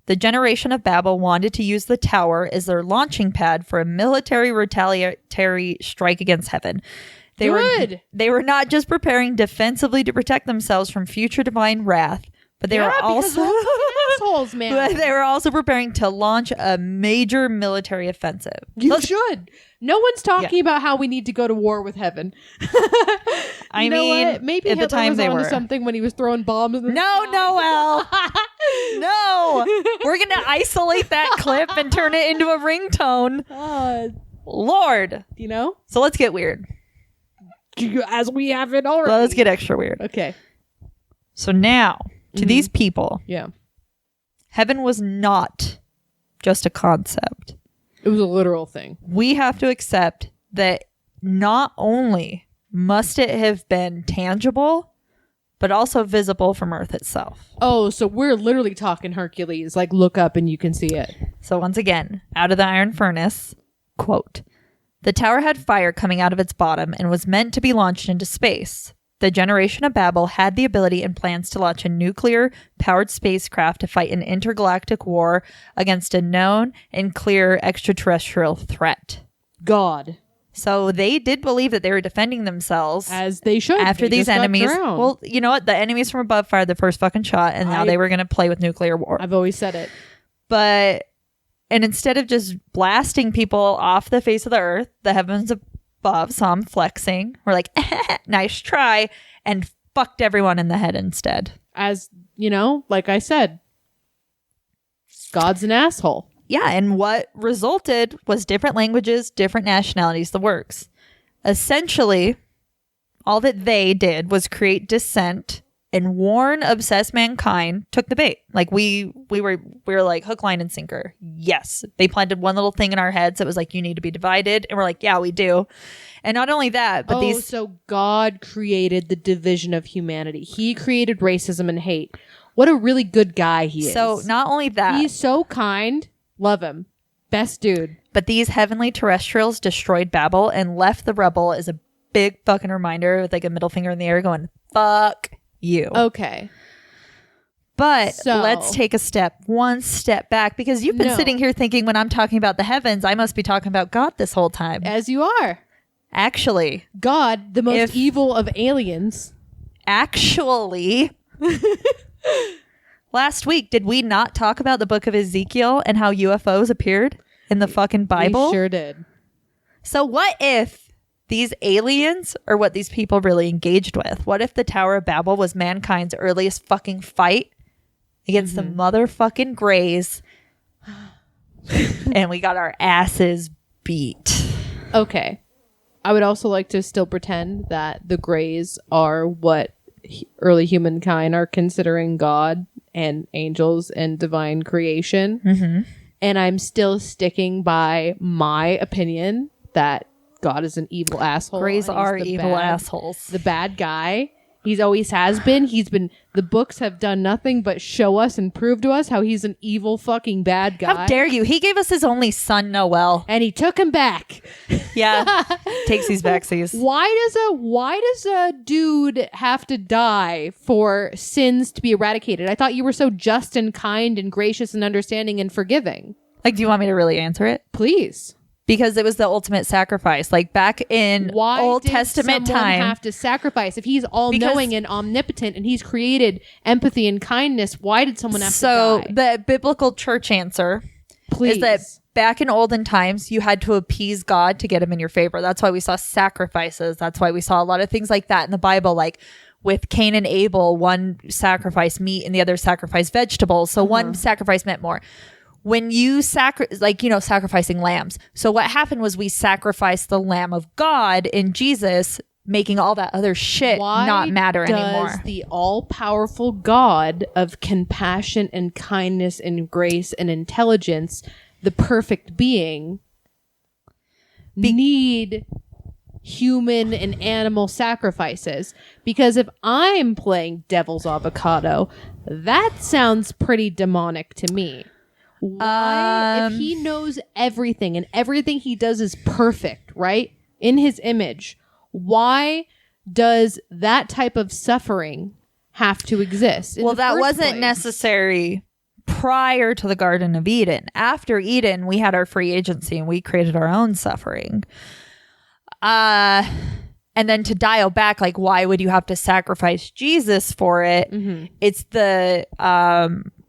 the generation of Babel wanted to use the tower as their launching pad for a military retaliatory strike against heaven. They were not just preparing defensively to protect themselves from future divine wrath, but they were also assholes, man. They were also preparing to launch a major military offensive. You should. No one's talking about how we need to go to war with heaven. I mean, what? Maybe at Hitler the time was they onto were something when he was throwing bombs in the No, sky. Noel. No. We're going to isolate that clip and turn it into a ringtone. Lord. You know? So let's get weird. As we have it already. Let's get extra weird. Okay. So now, to these people, heaven was not just a concept. It was a literal thing. We have to accept that not only must it have been tangible, but also visible from Earth itself. Oh, so we're literally talking Hercules. Like, look up and you can see it. So once again, out of the iron furnace, quote, the tower had fire coming out of its bottom and was meant to be launched into space. The generation of Babel had the ability and plans to launch a nuclear-powered spacecraft to fight an intergalactic war against a known and clear extraterrestrial threat. God. So they did believe that they were defending themselves. As they should. After these enemies. Well, you know what? The enemies from above fired the first fucking shot, and now they were going to play with nuclear war. I've always said it. And instead of just blasting people off the face of the earth, the heavens above saw them flexing. We're like, nice try, and fucked everyone in the head instead. As, you know, like I said, God's an asshole. Yeah, and what resulted was different languages, different nationalities, the works. Essentially, all that they did was create dissent and warn obsessed mankind took the bait. Like we were like hook, line, and sinker. Yes. They planted one little thing in our heads that was like, you need to be divided. And we're like, yeah, we do. And not only that, but so God created the division of humanity. He created racism and hate. What a really good guy he is. So not only that. He's so kind. Love him. Best dude. But these heavenly terrestrials destroyed Babel and left the rebel as a big fucking reminder with like a middle finger in the air going, fuck you. Okay. But let's take one step back, because you've been sitting here thinking when I'm talking about the heavens, I must be talking about God this whole time. As you are. Actually. God, the most evil of aliens. Actually. Last week, did we not talk about the book of Ezekiel and how UFOs appeared in the fucking Bible? We sure did. So what if these aliens are what these people really engaged with? What if the Tower of Babel was mankind's earliest fucking fight against the motherfucking Greys and we got our asses beat? Okay. I would also like to still pretend that the Greys are what early humankind are considering God and angels and divine creation. Mm-hmm. And I'm still sticking by my opinion that God is an evil asshole. Greys and he's are the evil assholes. The bad guy. He's always has been. The books have done nothing but show us and prove to us how he's an evil fucking bad guy. How dare you? He gave us his only son, Noel. And he took him back. Yeah. Takes these backsies. Why does a dude have to die for sins to be eradicated? I thought you were so just and kind and gracious and understanding and forgiving. Like, do you want me to really answer it? Please. Because it was the ultimate sacrifice. Like back in Old did Testament someone time. Have to sacrifice if he's all knowing and omnipotent and he's created empathy and kindness? Why did someone have to die? So the biblical church answer is that back in olden times, you had to appease God to get him in your favor. That's why we saw sacrifices. That's why we saw a lot of things like that in the Bible, like with Cain and Abel, one sacrificed meat and the other sacrificed vegetables. So one sacrifice meant more. When you sacrificing lambs. So what happened was we sacrificed the Lamb of God in Jesus, making all that other shit not matter anymore. Does the all-powerful God of compassion and kindness and grace and intelligence, the perfect being, need human and animal sacrifices? Because if I'm playing devil's avocado, that sounds pretty demonic to me. Why, if he knows everything and everything he does is perfect, right? In his image, why does that type of suffering have to exist? Well, that wasn't necessary prior to the Garden of Eden. After Eden, we had our free agency and we created our own suffering. And then to dial back, like, why would you have to sacrifice Jesus for it? Mm-hmm. It's the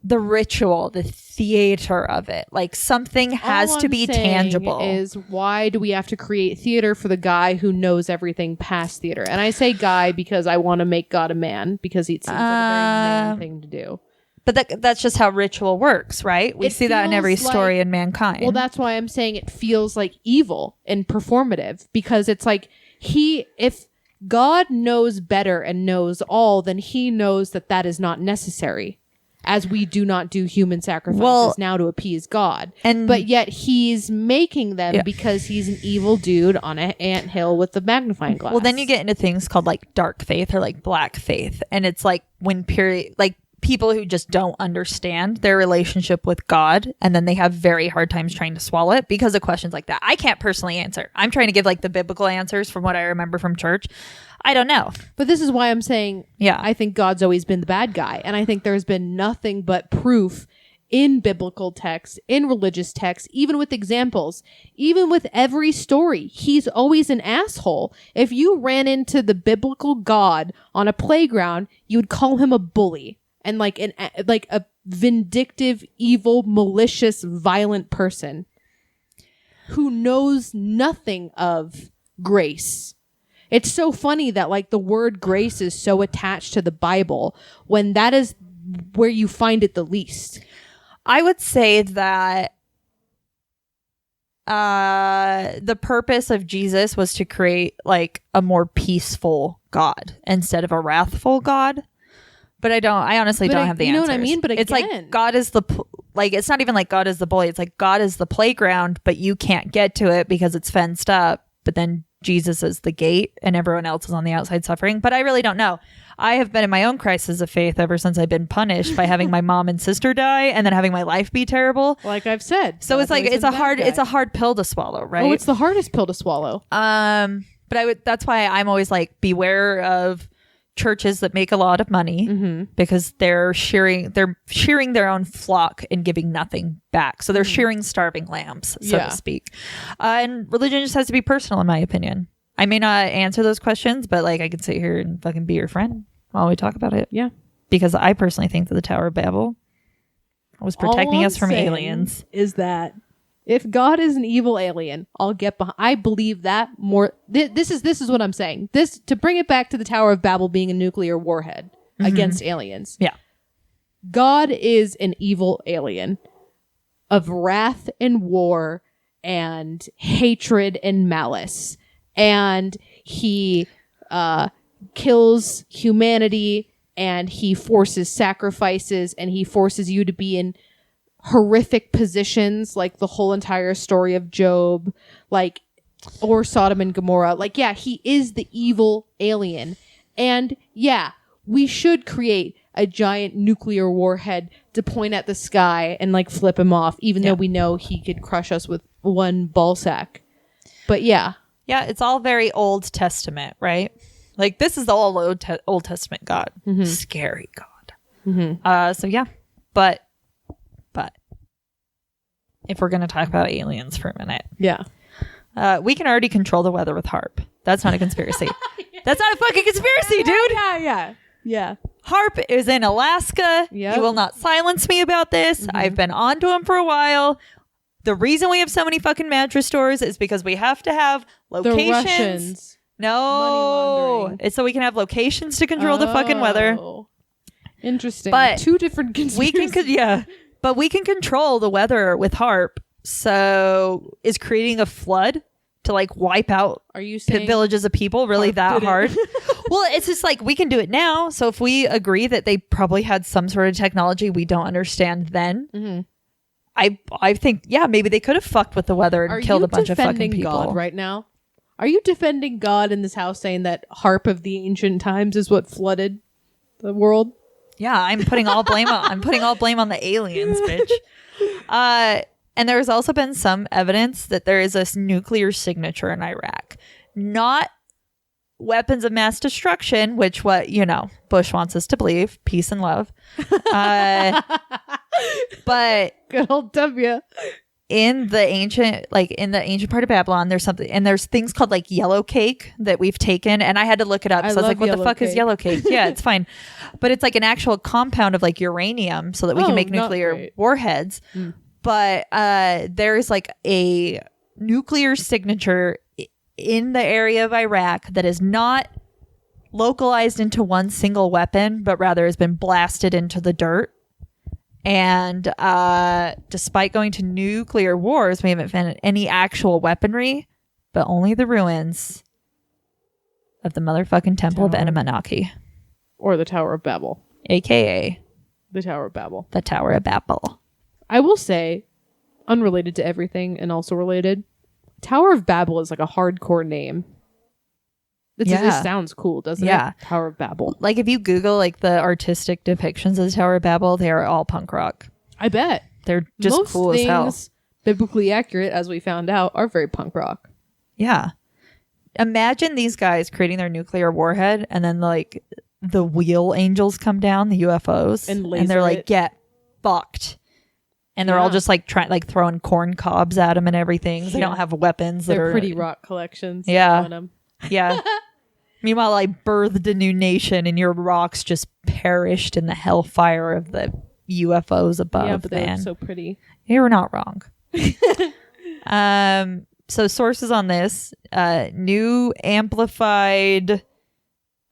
ritual, the theater of it. Like something has to be tangible. Is why do we have to create theater for the guy who knows everything past theater? And I say guy because I want to make God a man, because it seems like a very man thing to do. But that's just how ritual works, right? We see that in every story in mankind. Well, that's why I'm saying it feels like evil and performative, because it's like if God knows better and knows all, then he knows that is not necessary. As we do not do human sacrifices now to appease God. But yet he's making them because he's an evil dude on an anthill with a magnifying glass. Well, then you get into things called like dark faith or like black faith. And it's like when people who just don't understand their relationship with God, and then they have very hard times trying to swallow it because of questions like that. I can't personally answer. I'm trying to give like the biblical answers from what I remember from church. I don't know. But this is why I'm saying, I think God's always been the bad guy. And I think there's been nothing but proof in biblical texts, in religious texts, even with examples, even with every story. He's always an asshole. If you ran into the biblical God on a playground, you would call him a bully and like a vindictive, evil, malicious, violent person who knows nothing of grace. It's so funny that like the word grace is so attached to the Bible when that is where you find it the least. I would say that the purpose of Jesus was to create like a more peaceful God instead of a wrathful God. But I honestly don't have the answers. You know what I mean? But again, it's like God is it's not even like God is the bully. It's like God is the playground, but you can't get to it because it's fenced up. But then Jesus is the gate and everyone else is on the outside suffering. But I really don't know. I have been in my own crisis of faith ever since I've been punished by having my mom and sister die and then having my life be terrible. Like I've said. So it's like it's a hard pill to swallow, right? Oh, it's the hardest pill to swallow. But that's why I'm always like, beware of churches that make a lot of money because they're shearing their own flock and giving nothing back. So they're shearing starving lambs, so to speak. And religion just has to be personal, in my opinion. I may not answer those questions, but like I could sit here and fucking be your friend while we talk about it. Yeah. because I personally think that the Tower of Babel was protecting us from aliens. Is that if God is an evil alien, I'll get behind. I believe that more. This is what I'm saying. This, to bring it back to the Tower of Babel being a nuclear warhead against aliens. Yeah. God is an evil alien of wrath and war and hatred and malice. And he kills humanity, and he forces sacrifices, and he forces you to be in horrific positions, like the whole entire story of Job, like, or Sodom and Gomorrah. Like, yeah, he is the evil alien. And yeah, we should create a giant nuclear warhead to point at the sky and like flip him off, even though we know he could crush us with one ball sack. But yeah. Yeah, it's all very Old Testament, right? Like, this is all Old Testament God. Scary God. So yeah, but if we're going to talk about aliens for a minute. Yeah. We can already control the weather with HARP. That's not a conspiracy. That's not a fucking conspiracy, dude. Yeah. HARP is in Alaska. Yep. You will not silence me about this. I've been on to him for a while. The reason we have so many fucking mattress stores is because we have to have locations. The Russians. No. Money laundering. It's so we can have locations to control the fucking weather. Interesting. But two different conspiracies. But we can control the weather with HARP. So is creating a flood to like wipe out Are you saying villages of people really that hard? Well, it's just like we can do it now. So if we agree that they probably had some sort of technology we don't understand then, I think, yeah, maybe they could have fucked with the weather and killed a bunch of fucking people. God right now? Are you defending God in this house, saying that HARP of the ancient times is what flooded the world? Yeah, I'm putting all blame on the aliens, bitch. And there's also been some evidence that there is a nuclear signature in Iraq. Not weapons of mass destruction, which Bush wants us to believe. Peace and love. But good old W. In the ancient part of Babylon, there's something, and there's things called like yellow cake that we've taken, and I had to look it up. So I was like, what the fuck is yellow cake? Yeah, it's fine. But it's like an actual compound of like uranium so that we can make nuclear warheads. But there's like a nuclear signature in the area of Iraq that is not localized into one single weapon, but rather has been blasted into the dirt. And despite going to nuclear wars, we haven't found any actual weaponry, but only the ruins of the motherfucking Temple of Enemanaki. Or the Tower of Babel. AKA the Tower of Babel. The Tower of Babel. I will say, unrelated to everything and also related, Tower of Babel is like a hardcore name. It just sounds cool, doesn't it? Tower of Babel. Like if you Google like the artistic depictions of the Tower of Babel, they are all punk rock. I bet. They're just most cool as hell. Biblically accurate, as we found out, are very punk rock. Yeah. Imagine these guys creating their nuclear warhead and then like the wheel angels come down, the UFOs, and they're like, get fucked. And they're all just like throwing corn cobs at them and everything. They don't have weapons. They're pretty rock collections. Yeah. Yeah. Meanwhile, I birthed a new nation and your rocks just perished in the hellfire of the UFOs above. Yeah, but they look so pretty. You were not wrong. So sources on this, New Amplified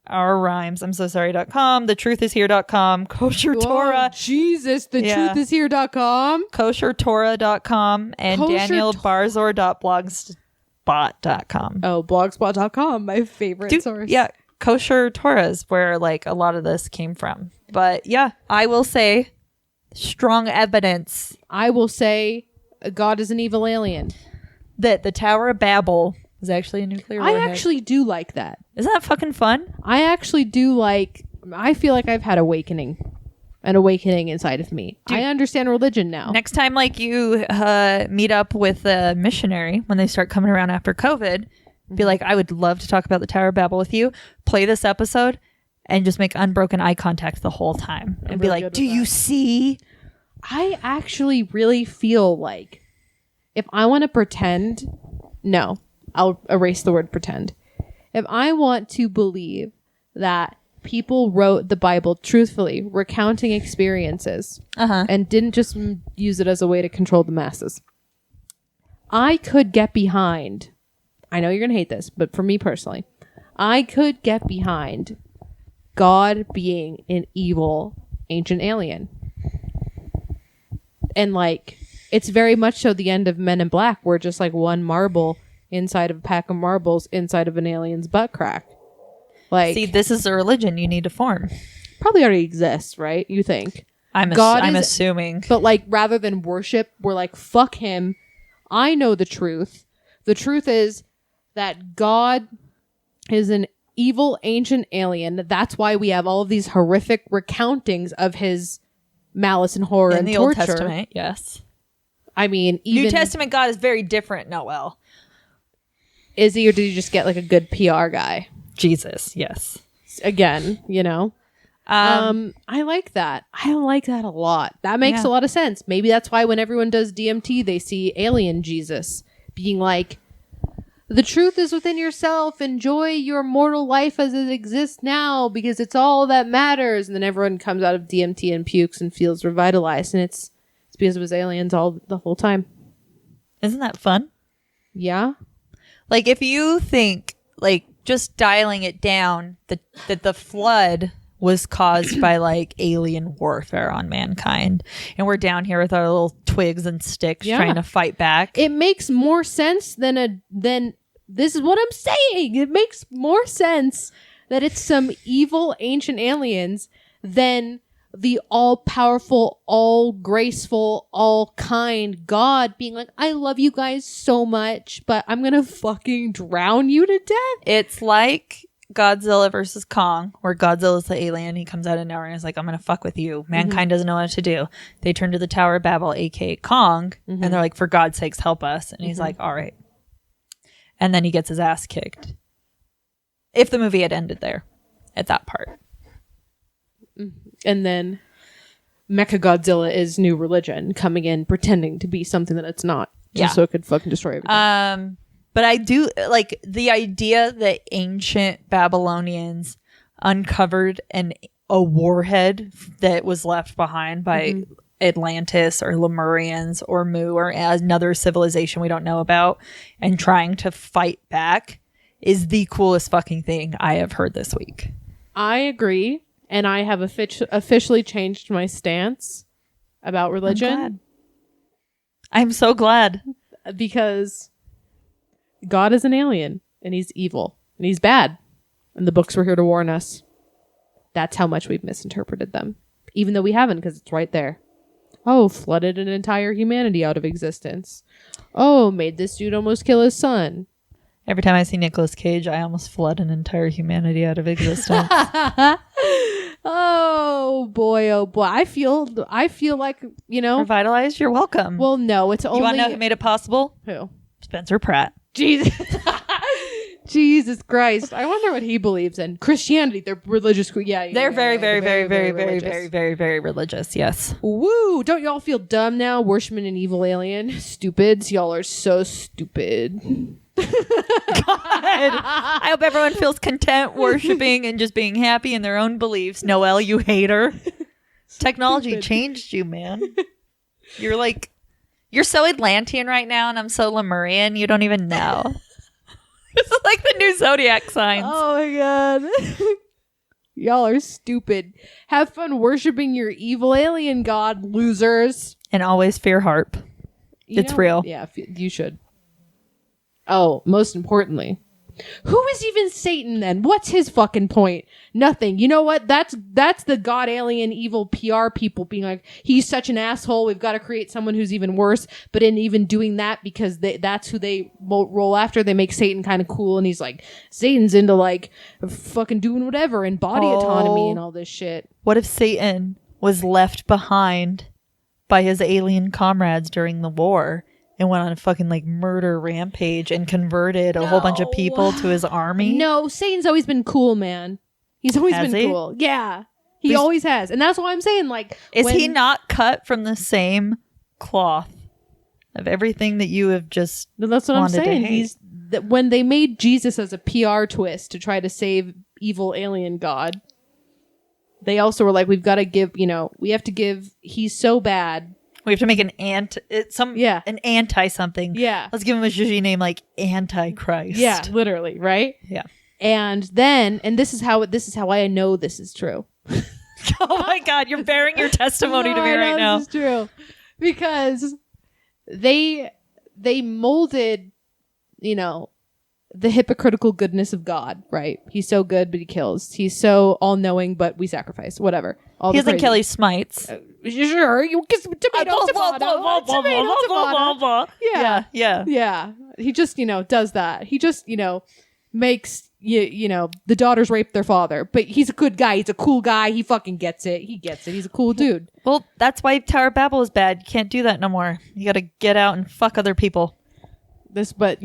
Our Rhymes, I'm so sorry.com, thetruthishere.com, Kosher Torah. Jesus, thetruthishere.com. KosherTorah.com and DanielBarzor.blogspot.com. Oh, blogspot.com, my favorite source. Yeah, Kosher Torah is where like a lot of this came from. But yeah, I will say strong evidence. I will say God is an evil alien. That the Tower of Babel was actually a nuclear warhead. I actually do like that. Isn't that fucking fun? I actually do I feel like I've had an awakening inside of me. I understand religion now. Next time like you meet up with a missionary when they start coming around after COVID, be like, I would love to talk about the Tower of Babel with you. Play this episode and just make unbroken eye contact the whole time. And be like, do you see? I actually really feel like if I want to pretend, no, I'll erase the word pretend. If I want to believe that people wrote the Bible truthfully, recounting experiences, and didn't just use it as a way to control the masses. I could get behind, I know you're going to hate this, but for me personally, I could get behind God being an evil ancient alien. And like, it's very much so the end of Men in Black, where just like one marble inside of a pack of marbles inside of an alien's butt crack. Like, See, this is a religion you need to form. Probably already exists, right? You think? I'm assuming. But like, rather than worship, we're like, fuck him. I know the truth. The truth is that God is an evil ancient alien. That's why we have all of these horrific recountings of his malice and horror and the torture. Old Testament, yes. I mean, even New Testament God is very different, Noel. Is he, or did he just get like a good PR guy? Jesus, yes. Again, you know. I like that. I like that a lot. That makes a lot of sense. Maybe that's why when everyone does DMT, they see alien Jesus being like, the truth is within yourself. Enjoy your mortal life as it exists now because it's all that matters. And then everyone comes out of DMT and pukes and feels revitalized. And it's because it was aliens the whole time. Isn't that fun? Yeah. Like, if you think, like, just dialing it down, that the flood was caused by, like, alien warfare on mankind. And we're down here with our little twigs and sticks trying to fight back. It makes more sense than this is what I'm saying. It makes more sense that it's some evil ancient aliens than the all-powerful, all-graceful, all-kind God being like, I love you guys so much, but I'm gonna fucking drown you to death. It's like Godzilla versus Kong, where Godzilla's the alien. He comes out of nowhere and is like, I'm gonna fuck with you. Mankind doesn't know what to do. They turn to the Tower of Babel, aka Kong, and they're like, for God's sakes, help us. And he's like, all right. And then he gets his ass kicked. If the movie had ended there, at that part. And then Mechagodzilla is new religion coming in, pretending to be something that it's not, just so it could fucking destroy everything. But I do like the idea that ancient Babylonians uncovered a warhead that was left behind by Atlantis or Lemurians or Mu or another civilization we don't know about, and trying to fight back is the coolest fucking thing I have heard this week. I agree. And I have officially changed my stance about religion. I'm so glad. Because God is an alien and he's evil and he's bad. And the books were here to warn us. That's how much we've misinterpreted them. Even though we haven't, because it's right there. Oh, flooded an entire humanity out of existence. Oh, made this dude almost kill his son. Every time I see Nicolas Cage, I almost flood an entire humanity out of existence. Oh boy. I feel like, you know, revitalized. You're welcome. Well, no, it's only. You want to know who made it possible? Who? Spencer Pratt. Jesus. Jesus Christ. I wonder what he believes in. Christianity. They're religious. Yeah. They're very religious. Yes. Woo. Don't y'all feel dumb now? Worshiping an evil alien? Stupids. Y'all are so stupid. God. I hope everyone feels content worshiping and just being happy in their own beliefs. Noelle, you hater. Technology changed you, man. You're so Atlantean right now, and I'm so Lemurian, you don't even know. This is like the new zodiac signs. Oh my God. Y'all are stupid. Have fun worshiping your evil alien god, losers. And always fear harp. It's real. Yeah, you should. Oh, most importantly, who is even Satan then? What's his fucking point? Nothing. You know what? That's the god alien evil PR people being like, he's such an asshole. We've got to create someone who's even worse. But in even doing that, because that's who they roll after, they make Satan kind of cool. And he's like, Satan's into like fucking doing whatever and body autonomy and all this shit. What if Satan was left behind by his alien comrades during the war? And went on a fucking like murder rampage and converted a whole bunch of people to his army. No, Satan's always been cool, man. He's always been cool. Yeah. He always has. And that's why I'm saying, like, is he not cut from the same cloth of everything that you have just That's what I'm saying. When they made Jesus as a PR twist to try to save evil alien god, they also were like, we've got to give, we have to give, he's so bad. We have to make an anti something. Yeah. Let's give him a zhuzhy name like Antichrist. Yeah, literally, right? Yeah. And then, this is how I know this is true. Oh my God, you're bearing your testimony to me right now. This is true. Because they molded, the hypocritical goodness of God, right? He's so good, but he kills. He's so all-knowing, but we sacrifice. Whatever. He doesn't kill, he smites. Sure, you kiss tomato. Yeah. He just, does that. He just, makes, the daughters rape their father. But he's a good guy. He's a cool guy. He fucking gets it. He's a cool dude. Well, that's why Tower of Babel is bad. You can't do that no more. You gotta get out and fuck other people. But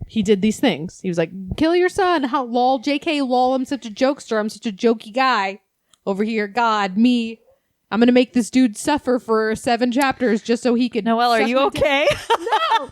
he did these things. He was like, kill your son. How lol, JK, lol, I'm such a jokester. I'm such a jokey guy. Over here, God, me. I'm going to make this dude suffer for 7 chapters just so he could. Noelle, are you okay? No.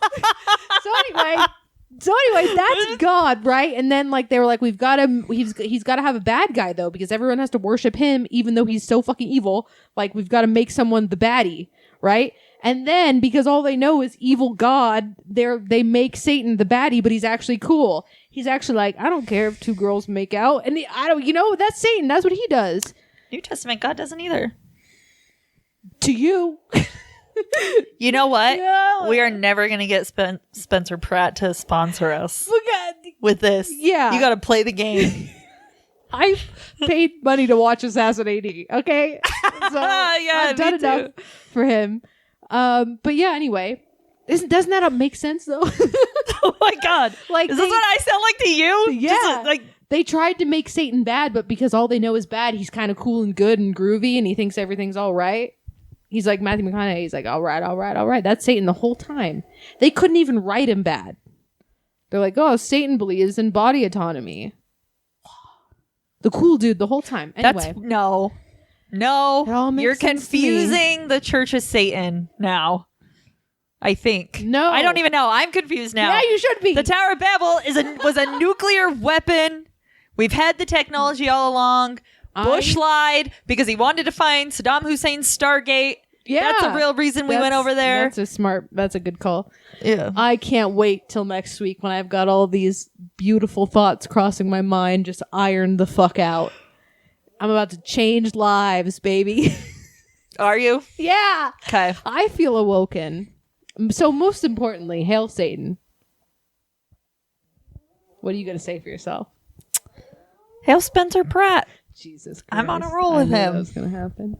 So anyway, that's God, right? And then they were like, he's got to have a bad guy though, because everyone has to worship him, even though he's so fucking evil. We've got to make someone the baddie, right? And then, because all they know is evil God, they make Satan the baddie, but he's actually cool. He's actually like, I don't care if 2 girls make out. And that's Satan. That's what he does. New Testament God doesn't either. To you. You know what? No. We are never going to get Spencer Pratt to sponsor us with this. Yeah. You got to play the game. I paid money to watch Assassin AD, okay? So I've done enough for him. But yeah, anyway, doesn't that make sense though? Oh my God! Is this what I sound like to you? Yeah, they tried to make Satan bad, but because all they know is bad, he's kind of cool and good and groovy, and he thinks everything's all right. He's like Matthew McConaughey. He's like, all right. That's Satan the whole time. They couldn't even write him bad. They're like, oh, Satan believes in body autonomy. The cool dude the whole time. Anyway, No, you're confusing the Church of Satan now. I think. No. I don't even know. I'm confused now. Yeah, you should be. The Tower of Babel was a nuclear weapon. We've had the technology all along. Bush lied because he wanted to find Saddam Hussein's Stargate. Yeah. That's the real reason we went over there. That's a good call. Yeah. I can't wait till next week when I've got all these beautiful thoughts crossing my mind, just ironed the fuck out. I'm about to change lives, baby. Are you? Yeah. Okay. I feel awoken. So most importantly, hail Satan. What are you going to say for yourself? Hail Spencer Pratt. Jesus Christ. I'm on a roll with him. That was going to happen.